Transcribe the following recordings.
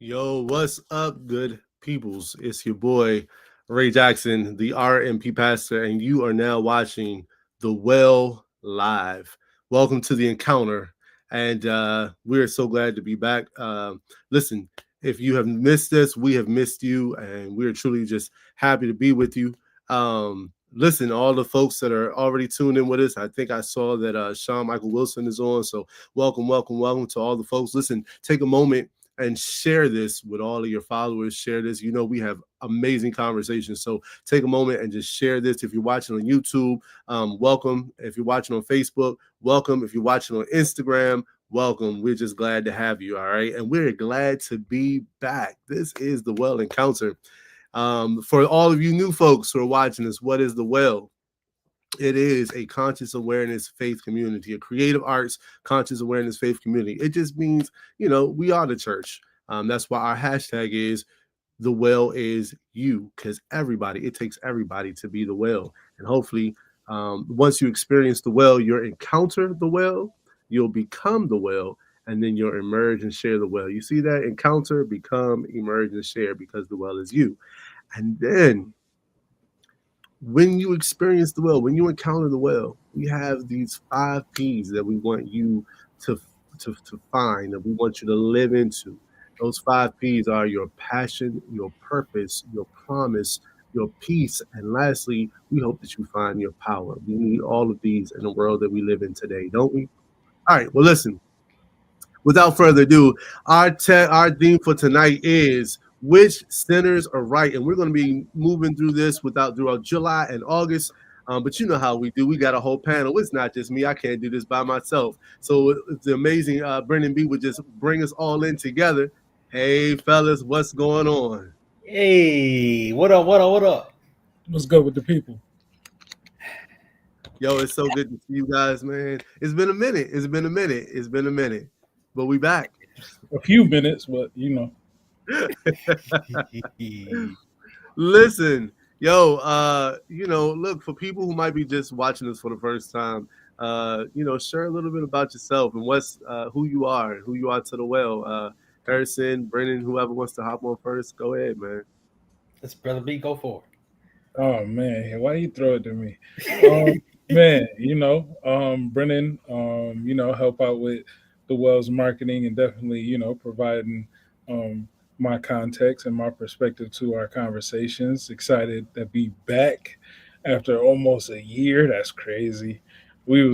Yo, what's up, good peoples? It's your boy Ray Jackson, the RMP pastor, and you are now watching The Well Live. Welcome to the encounter, and we're so glad to be back. Listen, if you have missed us, we have missed you, and we're truly just happy to be with you. Listen, all the folks that are already tuned in with us, I think I saw that Sean Michael Wilson is on, so welcome to all the folks. Listen, take a moment and share this with all of your followers. Share this. You know, we have amazing conversations. So take a moment and just share this. If you're watching on YouTube, welcome. If you're watching on Facebook, welcome. If you're watching on Instagram, welcome. We're just glad to have you. All right. And we're glad to be back. This is the Well Encounter. For all of you new folks who are watching this, what is the Well? It is a conscious awareness faith community, a creative arts conscious awareness faith community. It just means, you know, we are the church. That's why our hashtag is the well is you, because it takes everybody to be the well. And hopefully, once you experience the well, you'll encounter the well, you'll become the well, and then you'll emerge and share the well. You see that? Encounter, become, emerge, and share, because the well is you. And then when you experience the well, when you encounter the well, we have these 5 P's that we want you to find, that we want you to live into. Those 5 P's are your passion, your purpose, your promise, your peace, and lastly, we hope that you find your power. We need all of these in the world that we live in today, don't we? All right, well, listen, without further ado, our theme for tonight is which sinners are right, and we're going to be moving through this throughout July and August. But you know how we do. We got a whole panel. It's not just me. I can't do this by myself. So it's amazing. Brendan B would just bring us all in together. Hey, fellas, what's going on? Hey, what up? What's good with the people? Yo, it's so good to see you guys, man. It's been a minute. But we back. A few minutes, but you know. Listen, yo, look, for people who might be just watching this for the first time, share a little bit about yourself and what's who you are to the well. Harrison, Brennan, whoever wants to hop on first, go ahead, man. Let's Brother B, go for it. Oh man, why you throw it to me? Man, Brennan, help out with the Wells marketing and definitely, providing my context and my perspective to our conversations. Excited to be back after almost a year. That's crazy. We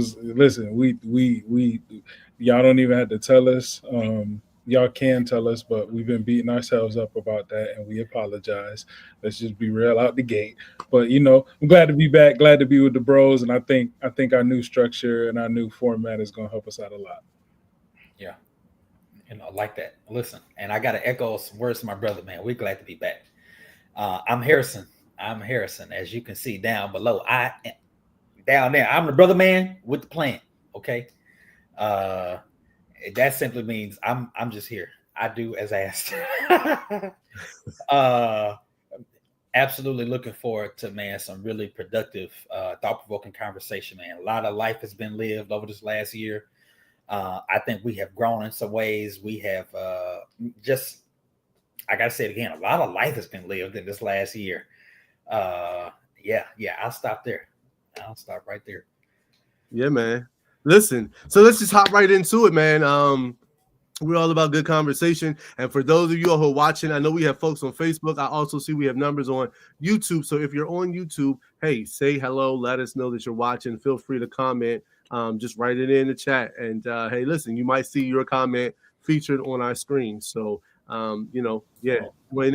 y'all don't even have to tell us. Y'all can tell us, but we've been beating ourselves up about that, and we apologize. Let's just be real out the gate. But I'm glad to be back. Glad to be with the bros, and I think our new structure and our new format is going to help us out a lot. Yeah. Like that. Listen, and I got to echo some words to my brother, man. We're glad to be back. I'm Harrison. As you can see down below. Down there, I'm the brother man with the plan. Okay. That simply means I'm just here. I do as asked. Absolutely looking forward to, man, some really productive, thought-provoking conversation, man. A lot of life has been lived over this last year. I think we have grown in some ways. We have I got to say it again, a lot of life has been lived in this last year. Yeah, I'll stop there. I'll stop right there. Yeah, man. Listen, so let's just hop right into it, man. We're all about good conversation. And for those of you who are watching, I know we have folks on Facebook. I also see we have numbers on YouTube. So if you're on YouTube, hey, say hello. Let us know that you're watching. Feel free to comment. Just write it in the chat. And hey, listen, you might see your comment featured on our screen. So, join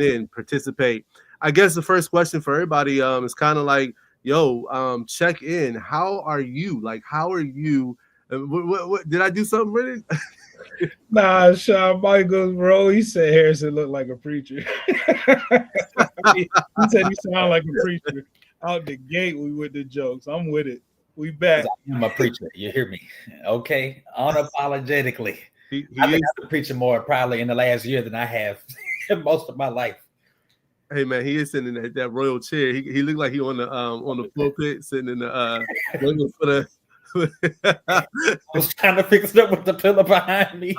in, participate. I guess the first question for everybody is kind of like, check in. How are you? Like, how are you? What did I do something really? Nah, Shawn Michaels, bro. He said Harrison looked like a preacher. he said he sounded like a preacher. Out the gate, we with the jokes. I'm with it. We back. I'm a preacher. You hear me? Okay, unapologetically. He I think is. I've been preaching more probably in the last year than I have most of my life. Hey man, he is sitting in that royal chair. He looked like he on the pulpit, sitting in the waiting for the. I was trying to fix it up with the pillar behind me.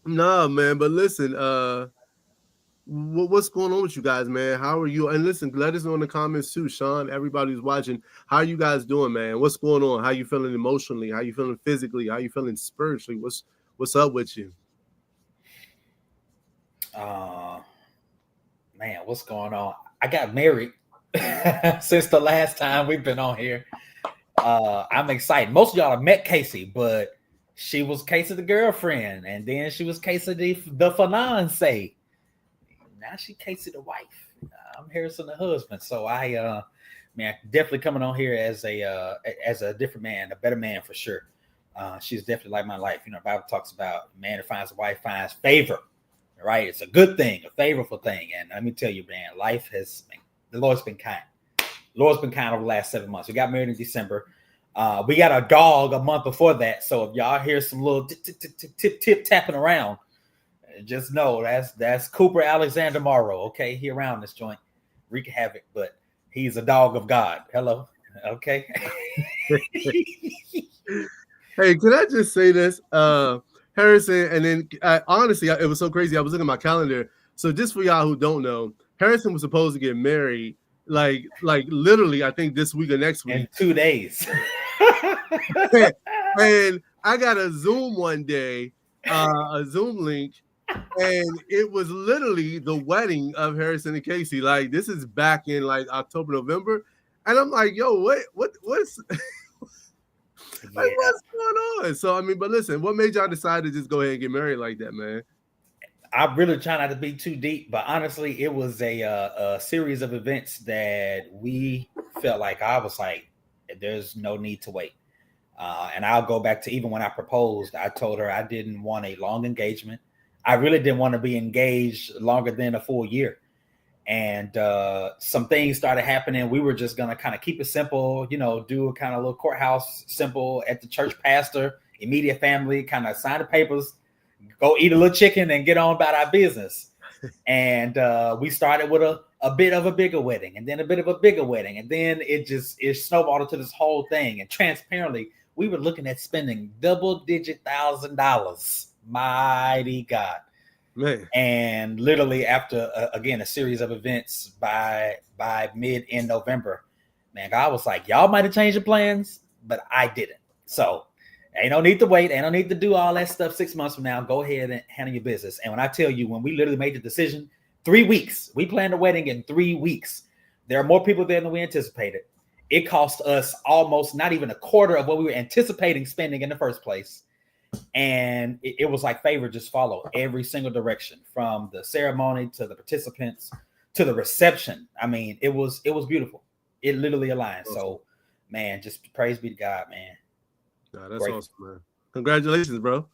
Nah, man, but listen, what's going on with you guys, man? How are you? And listen, let us know in the comments too, Sean. Everybody who's watching, how are you guys doing, man? What's going on? How you feeling emotionally? How you feeling physically? How you feeling spiritually? What's up with you? Man, what's going on? I got married since the last time we've been on here. I'm excited. Most of y'all have met Casey, but she was Casey the girlfriend, and then she was Casey the fiance. Now she Casey the wife. I'm Harrison the husband. So man, definitely coming on here as a different man, a better man for sure. She's definitely like my life. You know, the Bible talks about a man who finds a wife finds favor. Right? It's a good thing, a favorable thing. And let me tell you, man, the Lord's been kind. The Lord's been kind over the last 7 months. We got married in December. We got a dog a month before that. So if y'all hear some little tip tapping around, just know that's Cooper Alexander Morrow. Okay, he around this joint, wreaking havoc, but he's a dog of God. Hello, okay. Hey, can I just say this, Harrison? And then honestly, it was so crazy. I was looking at my calendar. So just for y'all who don't know, Harrison was supposed to get married, like literally, I think this week or next week. In 2 days. And I got a Zoom one day, a Zoom link, and it was literally the wedding of Harrison and Casey. Like, this is back in like October, November. And I'm like, yo, what's like, what's going on? So I mean, but listen, what made y'all decide to just go ahead and get married like that, man? I really try not to be too deep, but honestly, it was a series of events that we felt like I was like, there's no need to wait. And I'll go back to even when I proposed, I told her I didn't want a long engagement. I really didn't want to be engaged longer than a full year. And some things started happening. We were just going to kind of keep it simple, you know, do a kind of little courthouse simple at the church pastor, immediate family, kind of sign the papers, go eat a little chicken and get on about our business. And we started with a bit of a bigger wedding, and then a bit of a bigger wedding. And then it snowballed into this whole thing. And transparently, we were looking at spending double-digit $1,000. Mighty God. Man. And literally after, again, a series of events by mid-end November, man, God was like, y'all might have changed your plans, but I didn't. So ain't no need to wait. Ain't no need to do all that stuff 6 months from now. Go ahead and handle your business. And when I tell you, when we literally made the decision, 3 weeks, we planned a wedding in 3 weeks. There are more people there than we anticipated. It cost us almost not even a quarter of what we were anticipating spending in the first place. And it was like favor just followed every single direction, from the ceremony to the participants to the reception. I mean, it was beautiful. It literally aligned. So, man, just praise be to God, man. Nah, that's awesome, man. Congratulations, bro.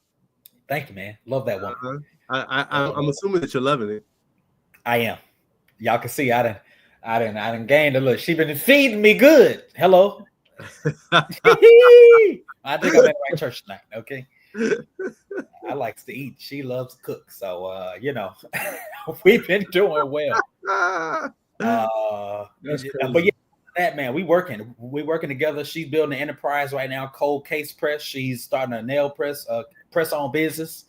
Thank you, man. Love that one. I'm assuming that you're loving it. I am. Y'all can see I done gained a look. She been feeding me good. Hello. I think I'm at the right church tonight. Okay. I likes to eat. She loves to cook. So you know, we've been doing well. That's crazy. But yeah, that man, we working together. She's building an enterprise right now, cold case press. She's starting a nail press on business.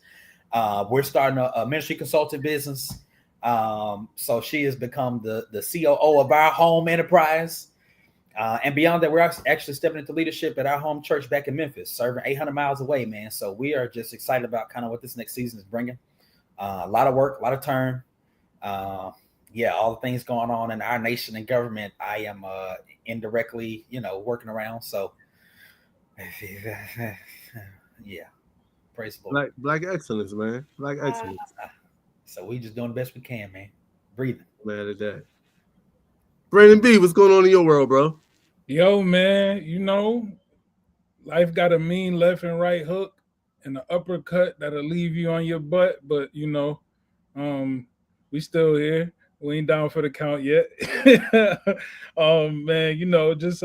We're starting a ministry consulting business. So she has become the COO of our home enterprise. And beyond that, we're actually stepping into leadership at our home church back in Memphis, serving 800 miles away, man. So we are just excited about kind of what this next season is bringing. A lot of work, a lot of turn. Yeah, all the things going on in our nation and government, I am indirectly, working around. So, yeah, praise the Lord. Black excellence, man. Black excellence. So we just doing the best we can, man. breathing. Man of that. Brandon B, what's going on in your world, bro? Yo, man, life got a mean left and right hook and an uppercut that'll leave you on your butt, but um, we still here. We ain't down for the count yet. Man, just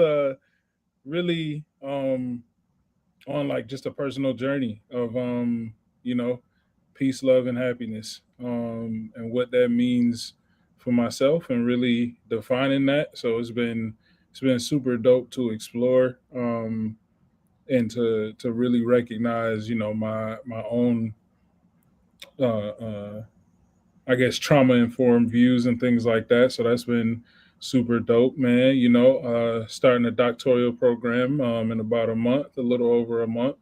really on like just a personal journey of you know, peace, love, and happiness. And what that means for myself and really defining that. So it's been super dope to explore. And to really recognize, my own, uh, I guess, trauma informed views and things like that. So that's been super dope, man. Starting a doctoral program in about a month, a little over a month.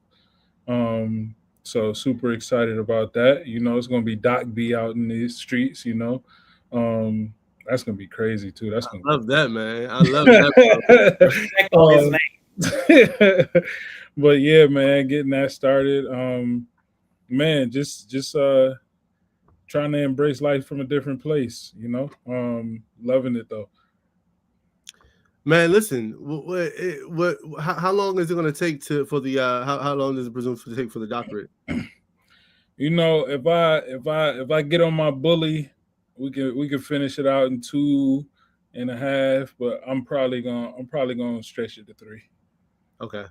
Um, so super excited about that. It's gonna be Doc B out in these streets. Um, that's gonna be crazy too. That's gonna Love that, man. I love that, bro. be. Respect on his name. But yeah, man, getting that started. Man, just trying to embrace life from a different place. Loving it though. Man, listen. How long is it going to take for the? How long does it presume to take for the doctorate? If I get on my bully, we can finish it out in 2.5. But I'm probably gonna stretch it to 3. Okay.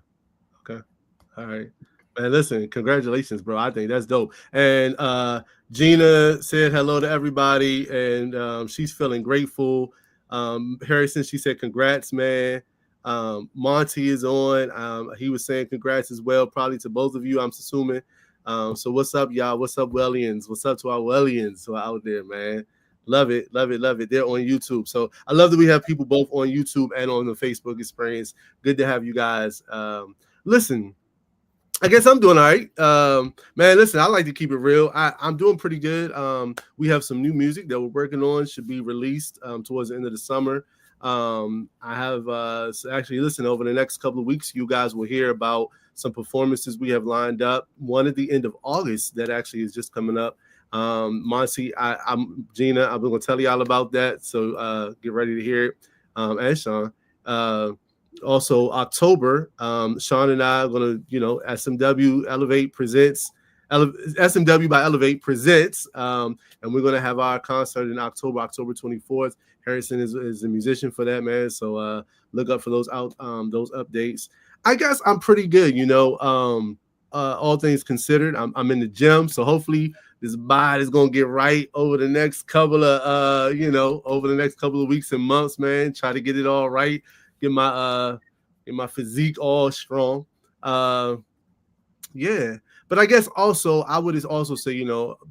Okay. All right. Man, listen, congratulations, bro. I think that's dope. And Gina said hello to everybody, and she's feeling grateful. Harrison, she said, congrats, man. Monty is on. He was saying congrats as well, probably to both of you, I'm assuming. So what's up, y'all? What's up, Wellians? What's up to our Wellians who are out there, man? Love it, love it, love it. They're on YouTube. So I love that we have people both on YouTube and on the Facebook experience. Good to have you guys. Listen, I guess I'm doing all right. Man, listen, I like to keep it real. I'm doing pretty good. We have some new music that we're working on, should be released towards the end of the summer. I have actually, listen, over the next couple of weeks, you guys will hear about some performances we have lined up. One at the end of August that actually is just coming up. Monty, I'm Gina. I'm going to tell you all about that. So get ready to hear it. And Sean. Also October, Sean and I are going to, SMW Elevate presents, SMW by Elevate presents, and we're going to have our concert in October 24th. Harrison is a musician for that, man. So look up for those updates. I guess I'm pretty good, all things considered. I'm in the gym, so hopefully this bod is gonna get right over the next couple of over the next couple of weeks and months, man. Try to get it all right. Get my physique all strong. Yeah. But I guess also I would also say,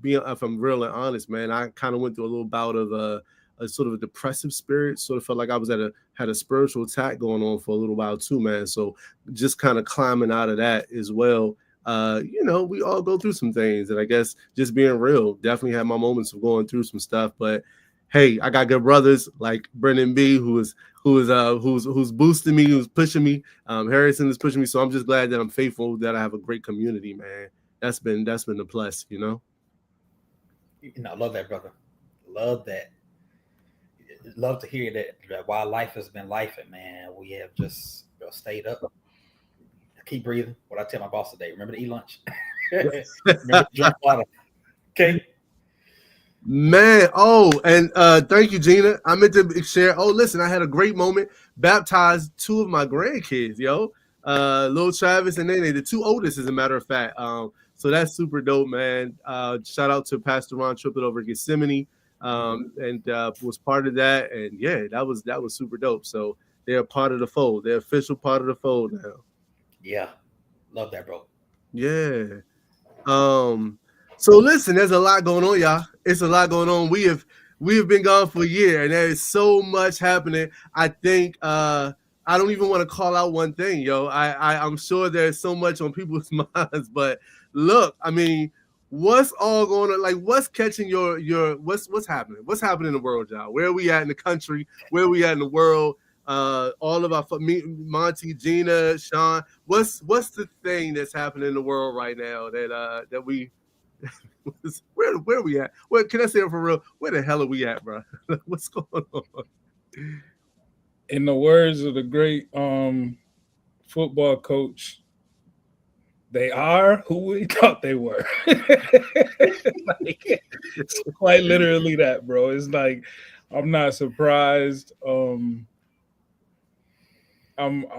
being, if I'm real and honest, man, I kind of went through a little bout of a sort of a depressive spirit. Sort of felt like I was had a spiritual attack going on for a little while too, man. So just kind of climbing out of that as well. We all go through some things, and I guess just being real, definitely had my moments of going through some stuff. But hey, I got good brothers like Brendan B, who's boosting me, who's pushing me. Harrison is pushing me, so I'm just glad that I'm faithful, that I have a great community, man. That's been a plus, Love that, brother. Love that. Love to hear that while life has been lifing, man, we have just stayed up. Keep breathing. What I tell my boss today. Remember to eat lunch. Remember to drink water. Okay. Man, and thank you, Gina. I meant to share. Oh, listen, I had a great moment. Baptized 2 of my grandkids, Lil Travis and Nene, the 2 oldest, as a matter of fact. So that's super dope, man. Shout out to Pastor Ron Triplett over at Gethsemane, and was part of that. And yeah, that was super dope. So they're part of the fold. They're official part of the fold now. Yeah, love that, bro. Yeah. So listen, there's a lot going on, y'all. It's a lot going on. We have been gone for a year, and there is so much happening. I think I don't even want to call out one thing, yo. I'm sure there's so much on people's minds, but look, I mean, what's all going on? Like, what's catching your what's happening? What's happening in the world, y'all? Where are we at in the country? Where are we at in the world? All of our Monty, Gina, Sean. What's the thing that's happening in the world right now that we where we at? Where can I say it for real? Where the hell are we at, bro? What's going on? In the words of the great football coach, they are who we thought they were. Like, it's quite literally that, bro. It's like I'm not surprised. I'm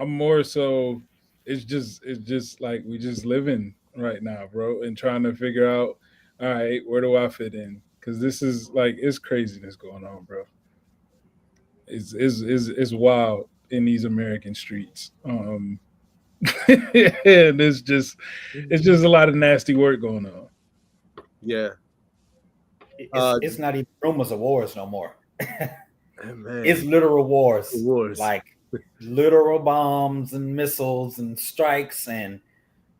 more so. It's just like we just living right now, bro, and trying to figure out, all right, where do I fit in? Because this is like it's craziness going on, bro. It's wild in these American streets. And it's just a lot of nasty work going on. Yeah, It's not even rumors of wars no more. man, It's literal wars, wars. like literal bombs and missiles and strikes and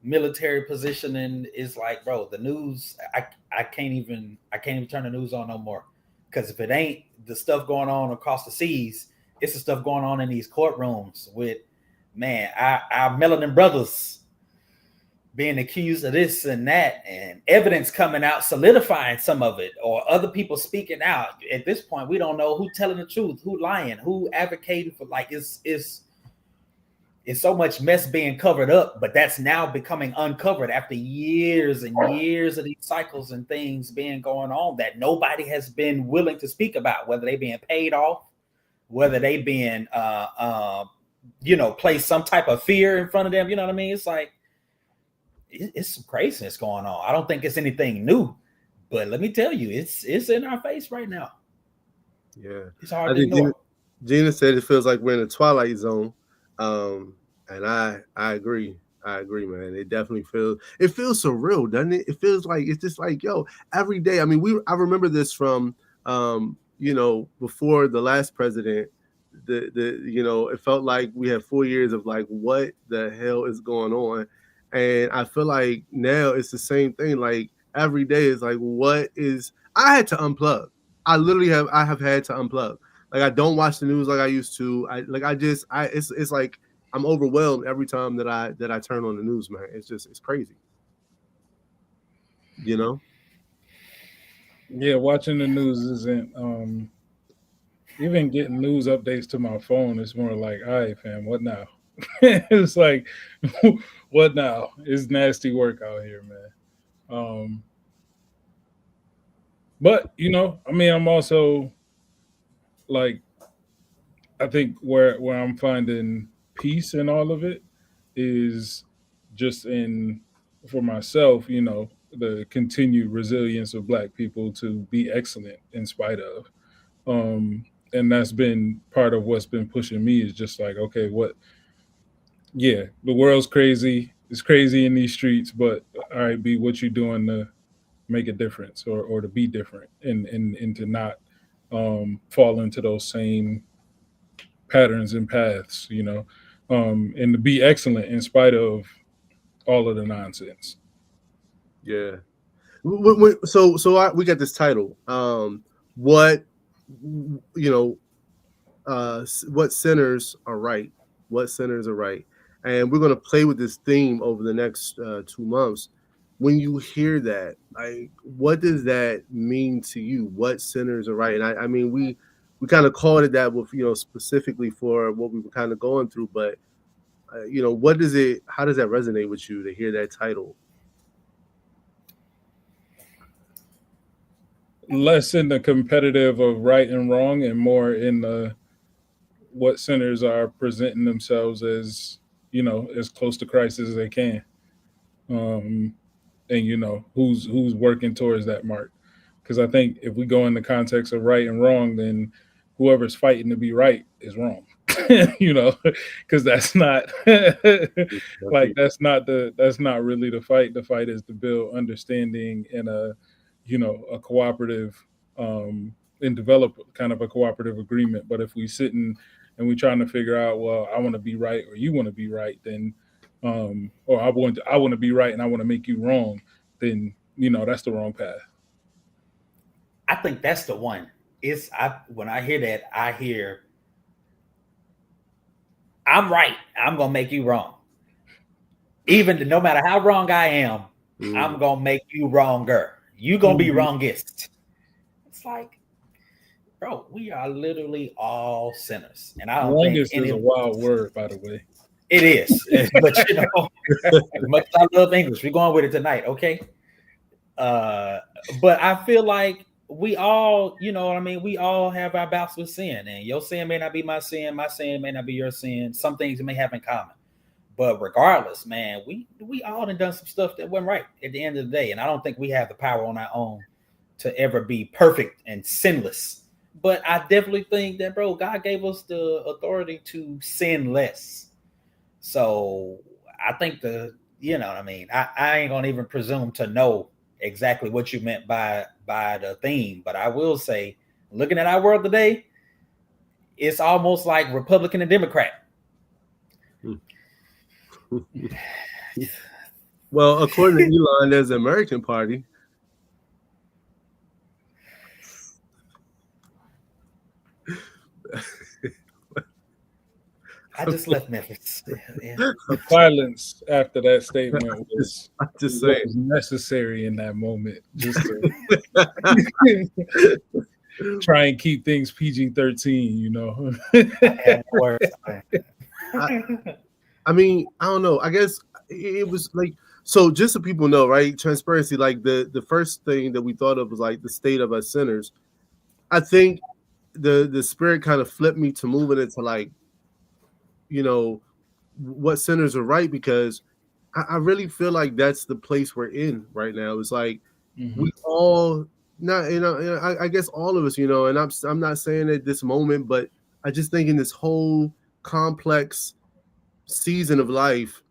military positioning. Is like, bro, the news. I can't even turn the news on no more, because if it ain't the stuff going on across the seas, it's the stuff going on in these courtrooms with, man, our melanin brothers being accused of this and that, and evidence coming out solidifying some of it, or other people speaking out. At this point, we don't know who telling the truth, who lying, who advocating for. Like, it's so much mess being covered up, but that's now becoming uncovered after years and years of these cycles and things being going on that nobody has been willing to speak about, whether they being paid off, whether they being place some type of fear in front of them. You know what I mean? It's like, it's some craziness going on. I don't think it's anything new, but let me tell you, it's in our face right now. Yeah, It's hard I to think ignore. Gina said it feels like we're in the twilight zone, and I agree. I agree, man. It feels surreal, doesn't it? It feels like it's just like, yo, every day. I mean, I remember this from before the last president. It felt like we had 4 years of like, what the hell is going on? And I feel like now it's the same thing. Like every day is like, what is? I had to unplug. I have had to unplug. Like I don't watch the news like I used to. It's like I'm overwhelmed every time that I turn on the news, man. It's crazy. You know? Yeah, watching the news isn't even getting news updates to my phone. It's more like, all right, fam, what now? It's like, what now? It's nasty work out here, man. But I mean, I'm also like, I think where I'm finding peace in all of it is just in for myself, the continued resilience of Black people to be excellent in spite of. And that's been part of what's been pushing me is just like, okay, yeah, the world's crazy. It's crazy in these streets, but all right, be what you doing to make a difference or to be different and to not fall into those same patterns and paths, and to be excellent in spite of all of the nonsense. Yeah. We got this title. What you know what sinners are right? What sinners are right? And we're gonna play with this theme over the next 2 months. When you hear that, like, what does that mean to you? What sinners are right? And I mean, we kind of called it that with specifically for what we were kind of going through, but what does it? How does that resonate with you to hear that title? Less in the competitive of right and wrong and more in the what sinners are presenting themselves as, as close to Christ as they can. Um, and who's working towards that mark. Because I think if we go in the context of right and wrong, then whoever's fighting to be right is wrong. Because that's not like that's not really the fight. The fight is to build understanding and a cooperative and develop kind of a cooperative agreement. But if we sit and we trying to figure out, well, I want to be right or you want to be right, then or I want to be right and I want to make you wrong, then that's the wrong path. I think that's the one. When I hear that, I hear, I'm right. I'm gonna make you wrong. Even no matter how wrong I am, I'm Mhm. gonna make you wronger. You gonna be Mhm. wrongest. It's like, bro, we are literally all sinners, and I don't think Longest any is a of wild word, by the way. it is. But as much as I love English, we're going with it tonight, okay? Uh, but I feel like we all, you know what I mean, we all have our bouts with sin, and your sin may not be my sin may not be your sin. Some things we may have in common. But regardless, man, we all done some stuff that wasn't right at the end of the day. And I don't think we have the power on our own to ever be perfect and sinless. But I definitely think that, bro, God gave us the authority to sin less. So I think you know what I mean. I ain't gonna even presume to know exactly what you meant by the theme, but I will say, looking at our world today, it's almost like Republican and Democrat. Well, according to Elon, there's the American Party. I just left Memphis. Yeah. The silence after that statement I'm just saying. was necessary in that moment, just to try and keep things PG-13. You know. I had no words. I mean, I don't know. I guess it was like, so. Just so people know, right? Transparency. Like the first thing that we thought of was like the state of us sinners. I think the spirit kind of flipped me to moving into like, you know, what sinners are right, because I really feel like that's the place we're in right now. It's like Mhm. we all, not, I guess all of us, and I'm not saying at this moment, but I just think in this whole complex season of life,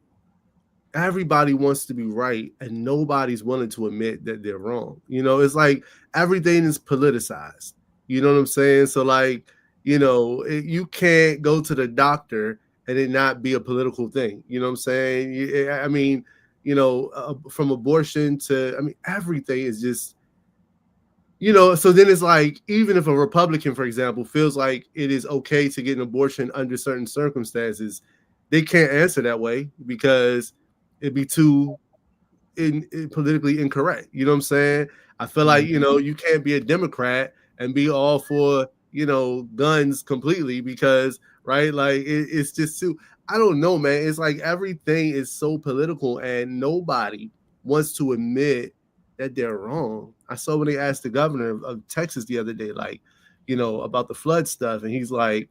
everybody wants to be right and nobody's willing to admit that they're wrong. It's like everything is politicized. You know what I'm saying? So like, you can't go to the doctor and it not be a political thing. You know what I'm saying? I mean, from abortion to, I mean, everything is just, so then it's like, even if a Republican, for example, feels like it is okay to get an abortion under certain circumstances, they can't answer that way because it'd be too politically incorrect. You know what I'm saying? I feel like, you can't be a Democrat and be all for, guns completely because, right? Like it's just too, I don't know, man. It's like everything is so political and nobody wants to admit that they're wrong. I saw when they asked the governor of Texas the other day, like, about the flood stuff. And he's like,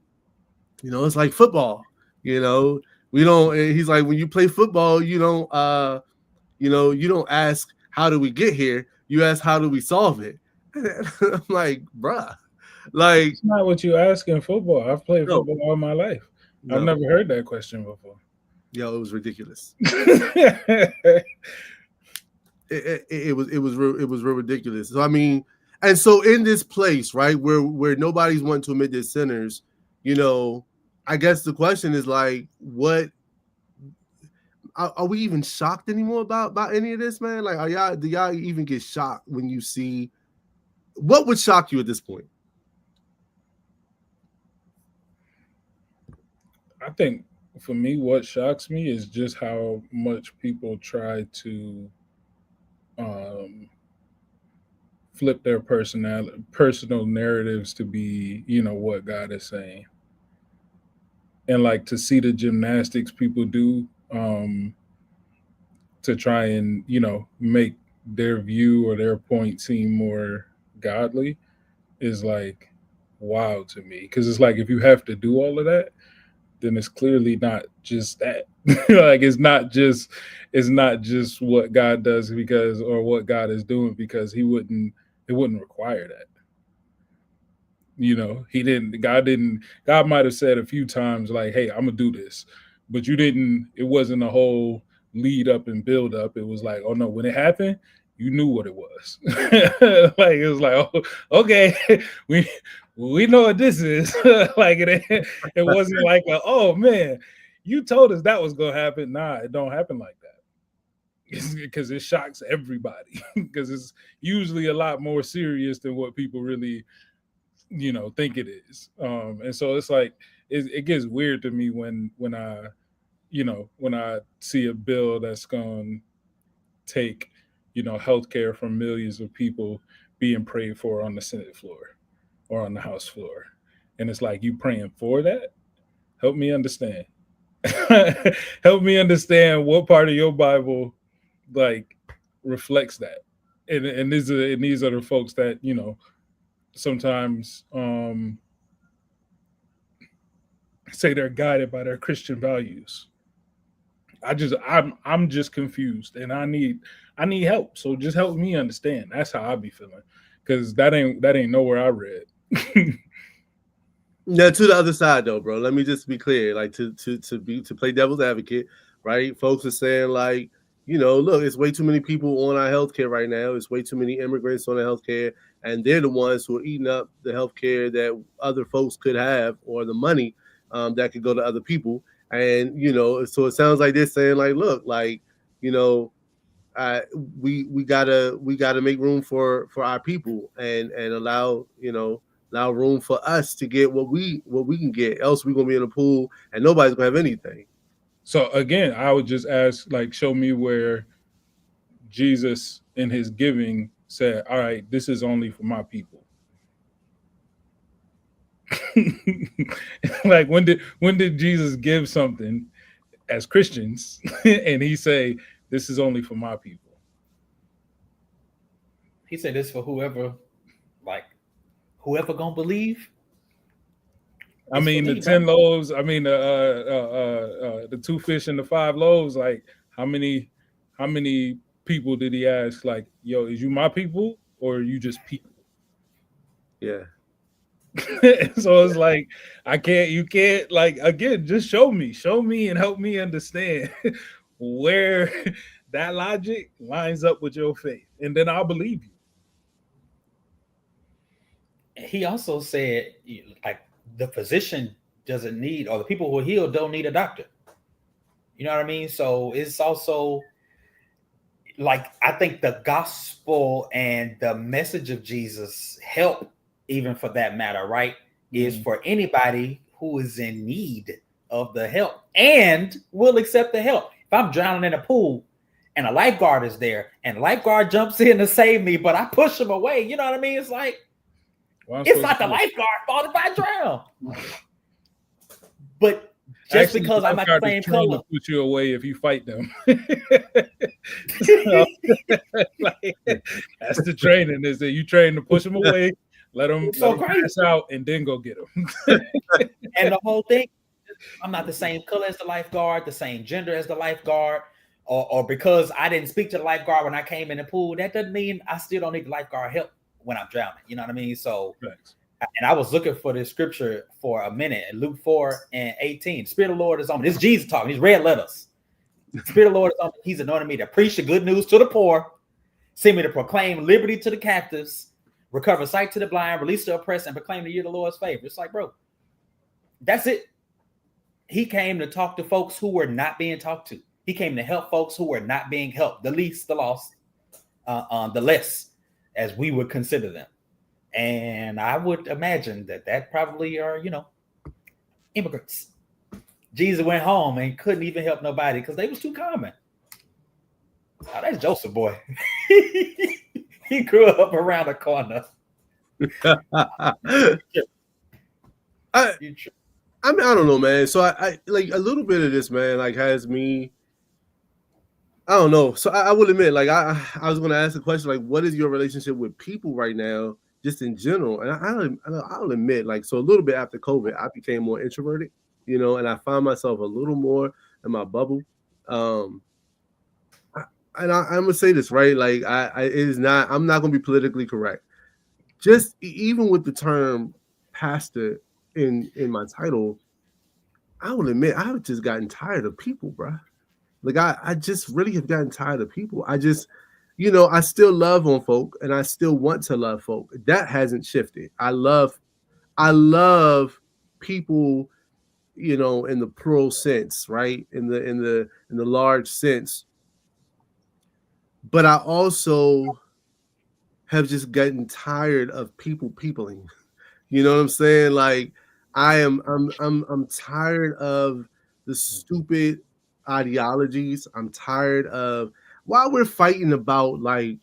it's like football, we don't, he's like, when you play football, you don't ask, how do we get here? You ask, how do we solve it? I'm like, bruh, like, It's not what you ask in football. I've played no, football all my life. I've no, never heard that question before. yo, it was ridiculous. Mhm. It was real ridiculous. So I mean, and so in this place, right, where nobody's wanting to admit they're sinners, I guess the question is like, what are we even shocked anymore about any of this, man? Like, do y'all even get shocked when you see what would shock you at this point? I think for me, what shocks me is just how much people try to um, flip their personal narratives to be, what God is saying, and like to see the gymnastics people do to try and make their view or their point seem more godly is like wow to me, because it's like if you have to do all of that, then it's clearly not just that. Like it's not just what God does because, or what God is doing because it wouldn't require that. God might have said a few times like, hey, I'm gonna do this, but it wasn't a whole lead up and build up. It was like, oh no, when it happened, you knew what it was. Like it was like, oh, okay, we know what this is. Like it wasn't like oh man, you told us that was gonna happen. Nah, it don't happen like that. Because it shocks everybody. Because it's usually a lot more serious than what people really think it is. And so it's like it gets weird to me when I see a bill that's going to take healthcare from millions of people being prayed for on the Senate floor or on the House floor. And it's like, you praying for that? Help me understand. Help me understand what part of your Bible like reflects that. And these are the folks that, sometimes say they're guided by their Christian values. I'm just confused, and I need help. So just help me understand. That's how I be feeling, because that ain't nowhere I read. Now to the other side though, bro. Let me just be clear. Like to play devil's advocate, right? Folks are saying like, look, it's way too many people on our healthcare right now. It's way too many immigrants on the healthcare, and they're the ones who are eating up the healthcare that other folks could have, or the money that could go to other people. And so it sounds like they're saying like, look, like, you know, uh, we gotta make room for our people, and allow room for us to get what we can get. Else we're gonna be in a pool and nobody's gonna have anything. So again, I would just ask, like, show me where Jesus in his giving said, "All right, this is only for my people." Like, when did Jesus give something as Christians and he say, "This is only for my people"? He said this for whoever gonna believe. I mean, the 10 loaves. I mean, the 2 fish and the 5 loaves. Like, how many people did he ask? Like, yo, is you my people or are you just people? Yeah. So it's like, you can't, like, again, just show me and help me understand where that logic lines up with your faith, and then I'll believe you. He also said, like, the physician doesn't need, or the people who are healed don't need a doctor. You know what I mean? So it's also like, I think the gospel and the message of Jesus help, even for that matter, right? Is for anybody who is in need of the help and will accept the help. If I'm drowning in a pool and a lifeguard is there and the lifeguard jumps in to save me, but I push him away, you know what I mean? It's like, it's not the lifeguard fault if I drown. But just actually, because I'm not the same color, to put you away if you fight them. Like, that's the training. Is that you train to push them away, let them pass out, and then go get them. And the whole thing, I'm not the same color as the lifeguard, the same gender as the lifeguard, or because I didn't speak to the lifeguard when I came in the pool, that doesn't mean I still don't need the lifeguard help when I'm drowning. You know what I mean? So, thanks. And I was looking for this scripture for a minute in Luke 4:18. Spirit of the Lord is on me. This is Jesus talking. These red letters. Spirit of the Lord is on me. He's anointed me to preach the good news to the poor, sent me to proclaim liberty to the captives, recover sight to the blind, release the oppressed, and proclaim the year of the Lord's favor. It's like, bro, that's it. He came to talk to folks who were not being talked to. He came to help folks who were not being helped, the least, the lost, the less, as we would consider them. And I would imagine that probably are, immigrants. Jesus went home and couldn't even help nobody because they was too common. Oh, that's Joseph, boy. He grew up around the corner. I mean, I don't know, man. So I like a little bit of this, man, like has me, I don't know. So I will admit, like I was going to ask the question, like, what is your relationship with people right now, just in general? And I'll admit, like, so a little bit after COVID, I became more introverted, and I find myself a little more in my bubble. I'm gonna say this, right? Like, I'm not gonna be politically correct. Just even with the term pastor in my title, I will admit I've just gotten tired of people, bro. Like I just really have gotten tired of people. I just, I still love on folk and I still want to love folk. That hasn't shifted. I love people, in the plural sense, right? In the large sense. But I also have just gotten tired of peopling. You know what I'm saying? Like I'm tired of the stupid ideologies. I'm tired of why we're fighting about like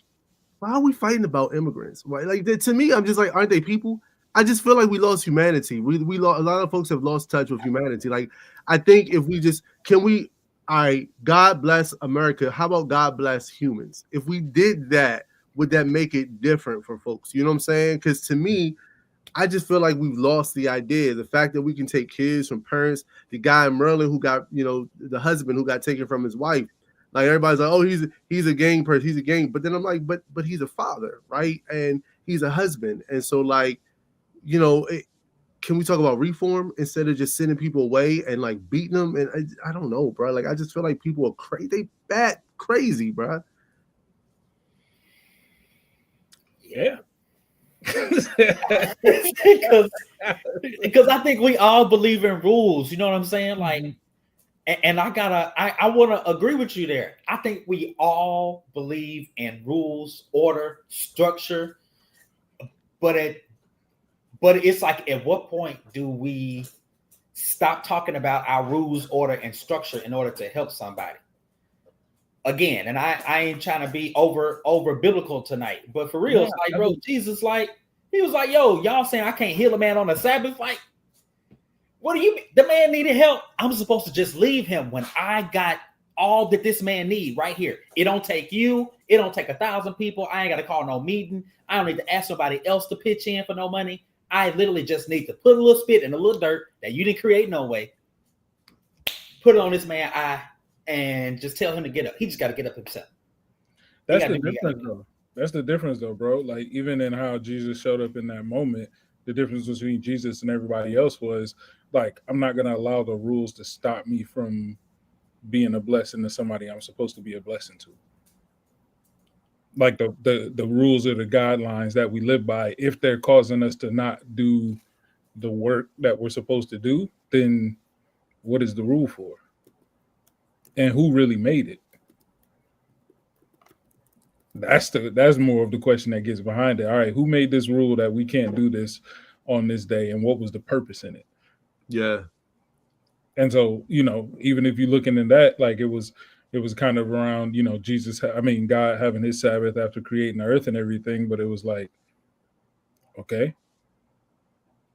why are we fighting about immigrants? Right? Like to me, I'm just like, aren't they people? I just feel like we lost humanity. We lost, a lot of folks have lost touch with humanity. Like I think if we just can we, all right, God bless America. How about God bless humans? If we did that, would that make it different for folks? You know what I'm saying? Because to me, I just feel like we've lost the idea. The fact that we can take kids from parents, the guy in Maryland who got, the husband who got taken from his wife. Like everybody's like, oh, he's a gang person, he's a gang. But then I'm like, but he's a father, right? And he's a husband. And so like, can we talk about reform instead of just sending people away and like beating them? And I don't know, bro. Like I just feel like people are crazy. They bat crazy, bro. Yeah. because I think we all believe in rules. You know what I'm saying? Like, and I want to agree with you there. I think we all believe in rules, order, structure, but it's like, at what point do we stop talking about our rules, order, and structure in order to help somebody? Again, and I ain't trying to be over biblical tonight, but for real, like, bro, Jesus, like, he was like, yo, y'all saying I can't heal a man on the Sabbath? Like, what do you mean? The man needed help. I'm supposed to just leave him when I got all that this man need right here. It don't take you. It don't take 1,000 people. I ain't got to call no meeting. I don't need to ask somebody else to pitch in for no money. I literally just need to put a little spit in a little dirt that you didn't create no way. Put it on this man's eye and just tell him to get up. He just got to get up himself. That's the difference, though. That's the difference, though, bro. Like, even in how Jesus showed up in that moment, the difference between Jesus and everybody else was, like, I'm not going to allow the rules to stop me from being a blessing to somebody I'm supposed to be a blessing to. Like, the rules or the guidelines that we live by, if they're causing us to not do the work that we're supposed to do, then what is the rule for? And who really made it? That's more of the question that gets behind it. All right, who made this rule that we can't do this on this day, and what was the purpose in it? Yeah. And so, even if you're looking at that, like, it was kind of around, God having his Sabbath after creating the earth and everything, but it was like, okay,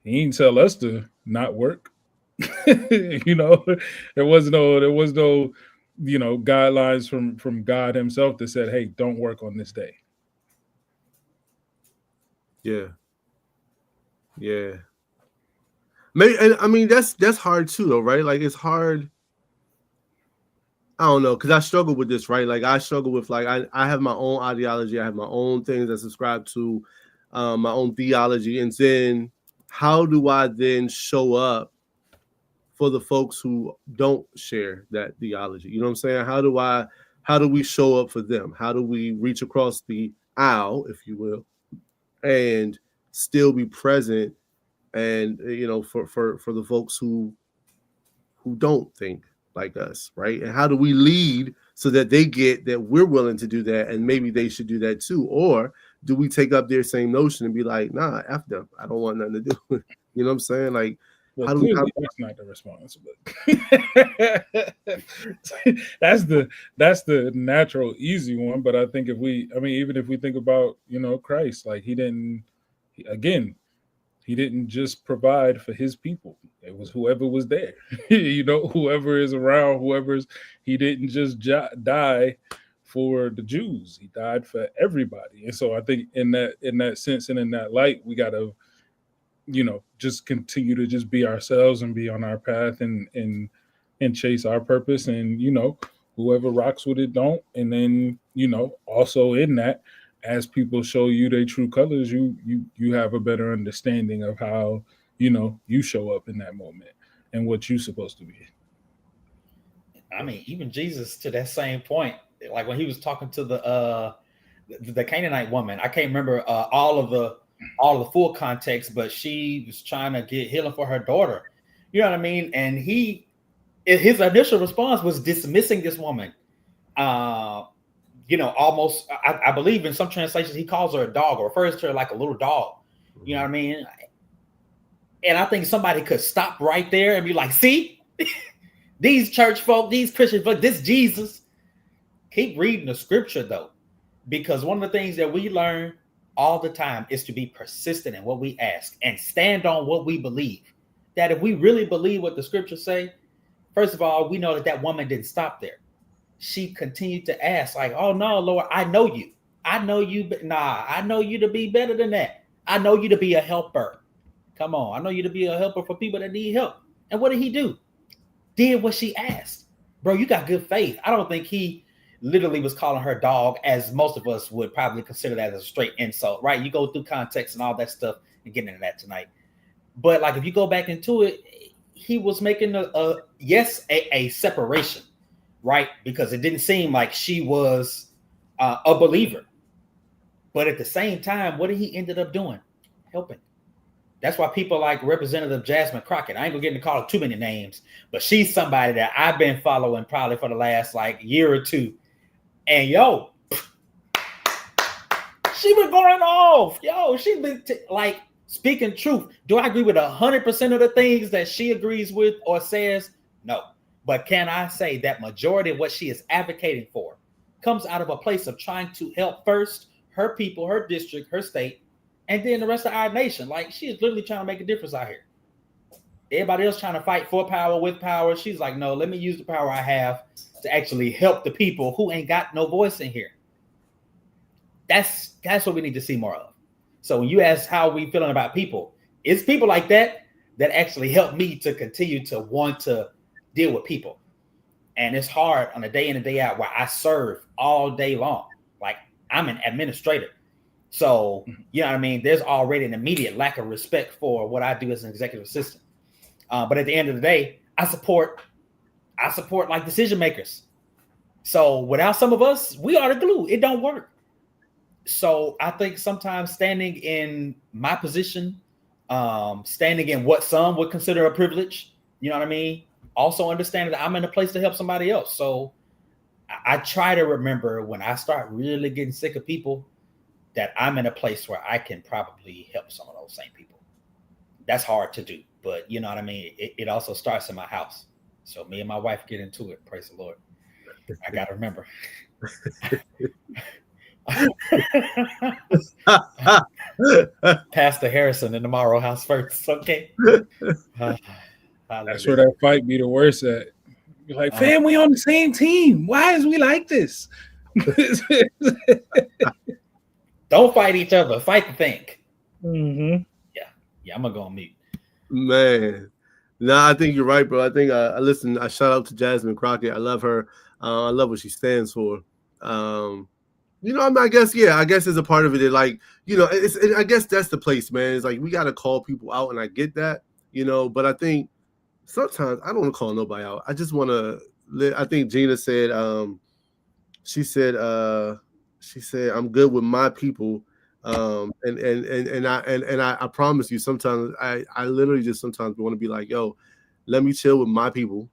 he didn't tell us to not work. There was no guidelines from God himself that said, hey, don't work on this day. Yeah. Maybe, and I mean that's hard too, though, right? Like it's hard. I don't know, because I struggle with this, right? Like I struggle with, like, I have my own ideology, I have my own things I subscribe to, my own theology, and then how do I then show up for the folks who don't share that theology? You know what I'm saying? How do we show up for them? How do we reach across the aisle, if you will, and still be present, and for the folks who don't think like us, right? And how do we lead so that they get that we're willing to do that, and maybe they should do that too? Or do we take up their same notion and be like, nah, F them, I don't want nothing to do with it. You know what I'm saying? Like, well, how do that's not the response, but that's the natural easy one. But I think even if we think about Christ, like he didn't just provide for his people. It was whoever was there, whoever is around, he didn't just die for the Jews. He died for everybody. And so I think in that sense and in that light, we got to, just continue to just be ourselves and be on our path and chase our purpose. And, whoever rocks with it don't. And then, also in that, as people show you their true colors, you have a better understanding of how, you show up in that moment and what you're supposed to be. I mean, even Jesus, to that same point, like when he was talking to the Canaanite woman, I can't remember all of the full context, but she was trying to get healing for her daughter. You know what I mean? And his initial response was dismissing this woman. Almost, I believe in some translations, he calls her a dog or refers to her like a little dog. You know what I mean? And I think somebody could stop right there and be like, see, these church folk, these Christian folk, this Jesus, Keep reading the scripture though, because one of the things that we learn all the time is to be persistent in what we ask and stand on what we believe. That if we really believe what the scriptures say, first of all, we know that that woman didn't stop there. She continued to ask, like, "Oh no, Lord, I know you. I know you. Nah, I know you to be better than that. I know you to be a helper. Come on, I know you to be a helper for people that need help." And what did he do? Did what she asked. Bro, you got good faith. I don't think he literally was calling her dog, as most of us would probably consider that as a straight insult, right? You go through context and all that stuff and get into that tonight. But like if you go back into it, he was making a separation, right? Because it didn't seem like she was a believer. But at the same time, what did he ended up doing? Helping. That's why people like Representative Jasmine Crockett. I ain't gonna get into call too many names, but she's somebody that I've been following probably for the last like year or two. And yo, she been going off. Yo, she been like speaking truth. Do I agree with 100% of the things that she agrees with or says? No. But can I say that majority of what she is advocating for comes out of a place of trying to help first her people, her district, her state, and then the rest of our nation. Like she is literally trying to make a difference out here. Everybody else trying to fight for power with power. She's like, no, let me use the power I have to actually help the people who ain't got no voice in here. That's what we need to see more of. So when you ask how we feeling about people, it's people like that that actually help me to continue to want to deal with people. And it's hard on a day in and day out where I serve all day long. Like I'm an administrator. So, you know what I mean? There's already an immediate lack of respect for what I do as an executive assistant. But at the end of the day, I support like decision makers. So without some of us, we are the glue. It don't work. So I think sometimes standing in my position, standing in what some would consider a privilege, you know what I mean? Also understanding that I'm in a place to help somebody else. So I try to remember when I start really getting sick of people that I'm in a place where I can probably help some of those same people. That's hard to do, but you know what I mean? It also starts in my house. So me and my wife get into it. Praise the Lord. I got to remember. Pastor Harrison in the Morrow House first, okay? That's where that fight be the worst at. You're like, fam, we on the same team. Why is we like this? Don't fight each other. Fight the thing. Mm-hmm. Yeah, I'm gonna go on mute. Man, nah, I think you're right, bro. I think I shout out to Jasmine Crockett. I love her. I love what she stands for. You know, I guess it's a part of it. Like, you know, I guess that's the place, man. It's like we got to call people out, and I get that, you know. But I think sometimes I don't want to call nobody out. I just want to. I think Gina said, she said, I'm good with my people. And I promise you, sometimes I literally just sometimes want to be like, yo, let me chill with my people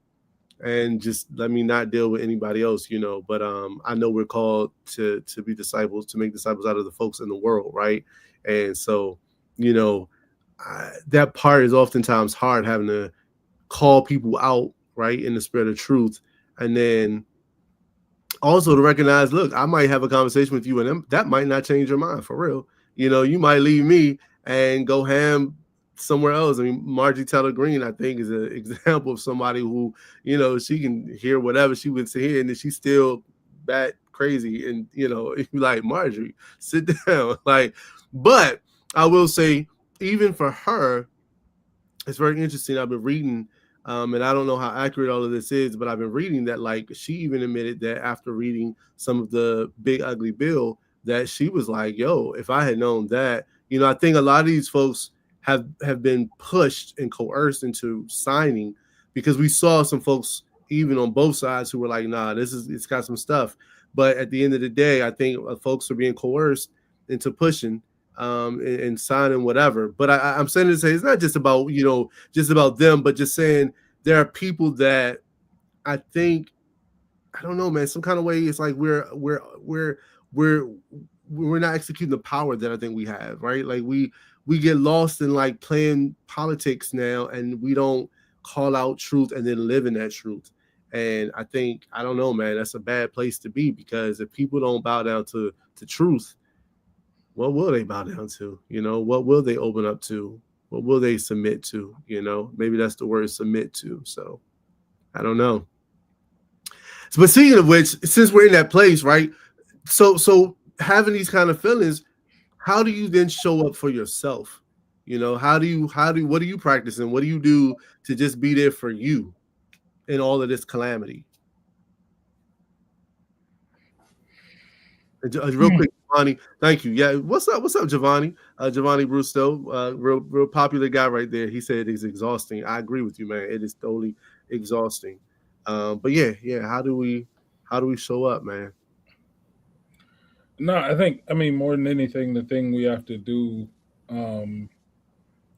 and just let me not deal with anybody else, you know. But I know we're called to be disciples, to make disciples out of the folks in the world, right? And so, you know, that part is oftentimes hard, having to call people out, right, in the spirit of truth, and then also to recognize, look, I might have a conversation with you and them, that might not change your mind for real. You know, you might leave me and go ham somewhere else. I mean, Margie Taylor Greene, I think, is an example of somebody who, you know, she can hear whatever she would say, and then she's still bat crazy. And, you know, if you like, Marjorie, sit down. Like, but I will say, even for her, it's very interesting. I've been reading, and I don't know how accurate all of this is, but I've been reading that, like, she even admitted that after reading some of the Big Ugly Bill, that she was like, yo, if I had known that, you know, I think a lot of these folks have been pushed and coerced into signing, because we saw some folks even on both sides who were like, nah, it's got some stuff. But at the end of the day, I think folks are being coerced into pushing and signing whatever. But I'm saying to say it's not just about, you know, just about them, but just saying there are people that I think, I don't know, man, some kind of way it's like we're not executing the power that I think we have, right? Like we get lost in like playing politics now, and we don't call out truth and then live in that truth. And I think, I don't know, man, that's a bad place to be, because if people don't bow down to truth, what will they bow down to? What will they open up to? What will they submit to? Maybe that's the word, submit to. So I don't know. But speaking of which, since we're in that place, right? So having these kind of feelings, how do you then show up for yourself? What do you practice, and what do you do to just be there for you in all of this calamity? Real quick, Giovanni. Thank you. Yeah, what's up? What's up, Giovanni? Giovanni Brusto, real popular guy right there. He said it's exhausting. I agree with you, man. It is totally exhausting. But yeah. How do we show up, man? No, I mean, more than anything, the thing we have to do um,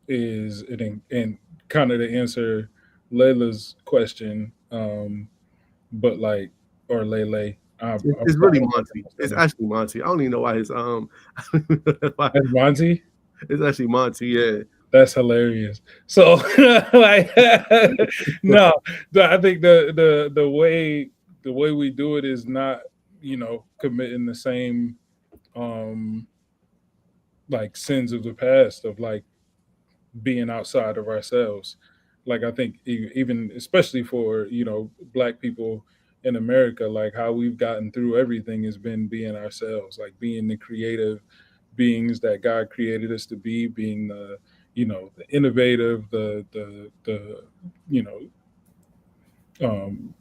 is and kind of to answer Layla's question, but like or Lele, I'm It's sorry really if I Monty. pronounced that It's wrong. actually Monty. I don't even know why his why- That's Monty. it's actually Monty. Yeah. That's hilarious. So, like, no, I think the way we do it is not, committing the same um like sins of the past of like being outside of ourselves. Like I think even especially for black people in America, like how we've gotten through everything has been being ourselves, like being the creative beings that God created us to be, being the innovative, the you know um,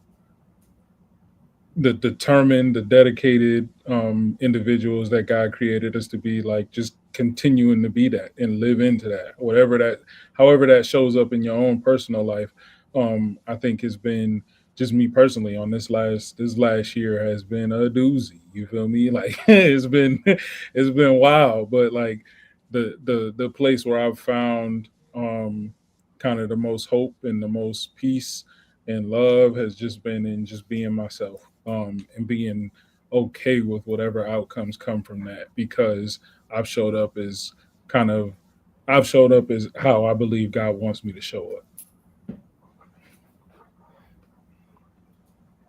the determined, the dedicated individuals that God created us to be, like just continuing to be that and live into that, however that shows up in your own personal life. I think has been just me personally on this last year has been a doozy. You feel me? Like it's been wild, but like the place where I've found kind of the most hope and the most peace and love has just been in just being myself, and being okay with whatever outcomes come from that, because I've showed up as kind of I've showed up as how I believe God wants me to show up.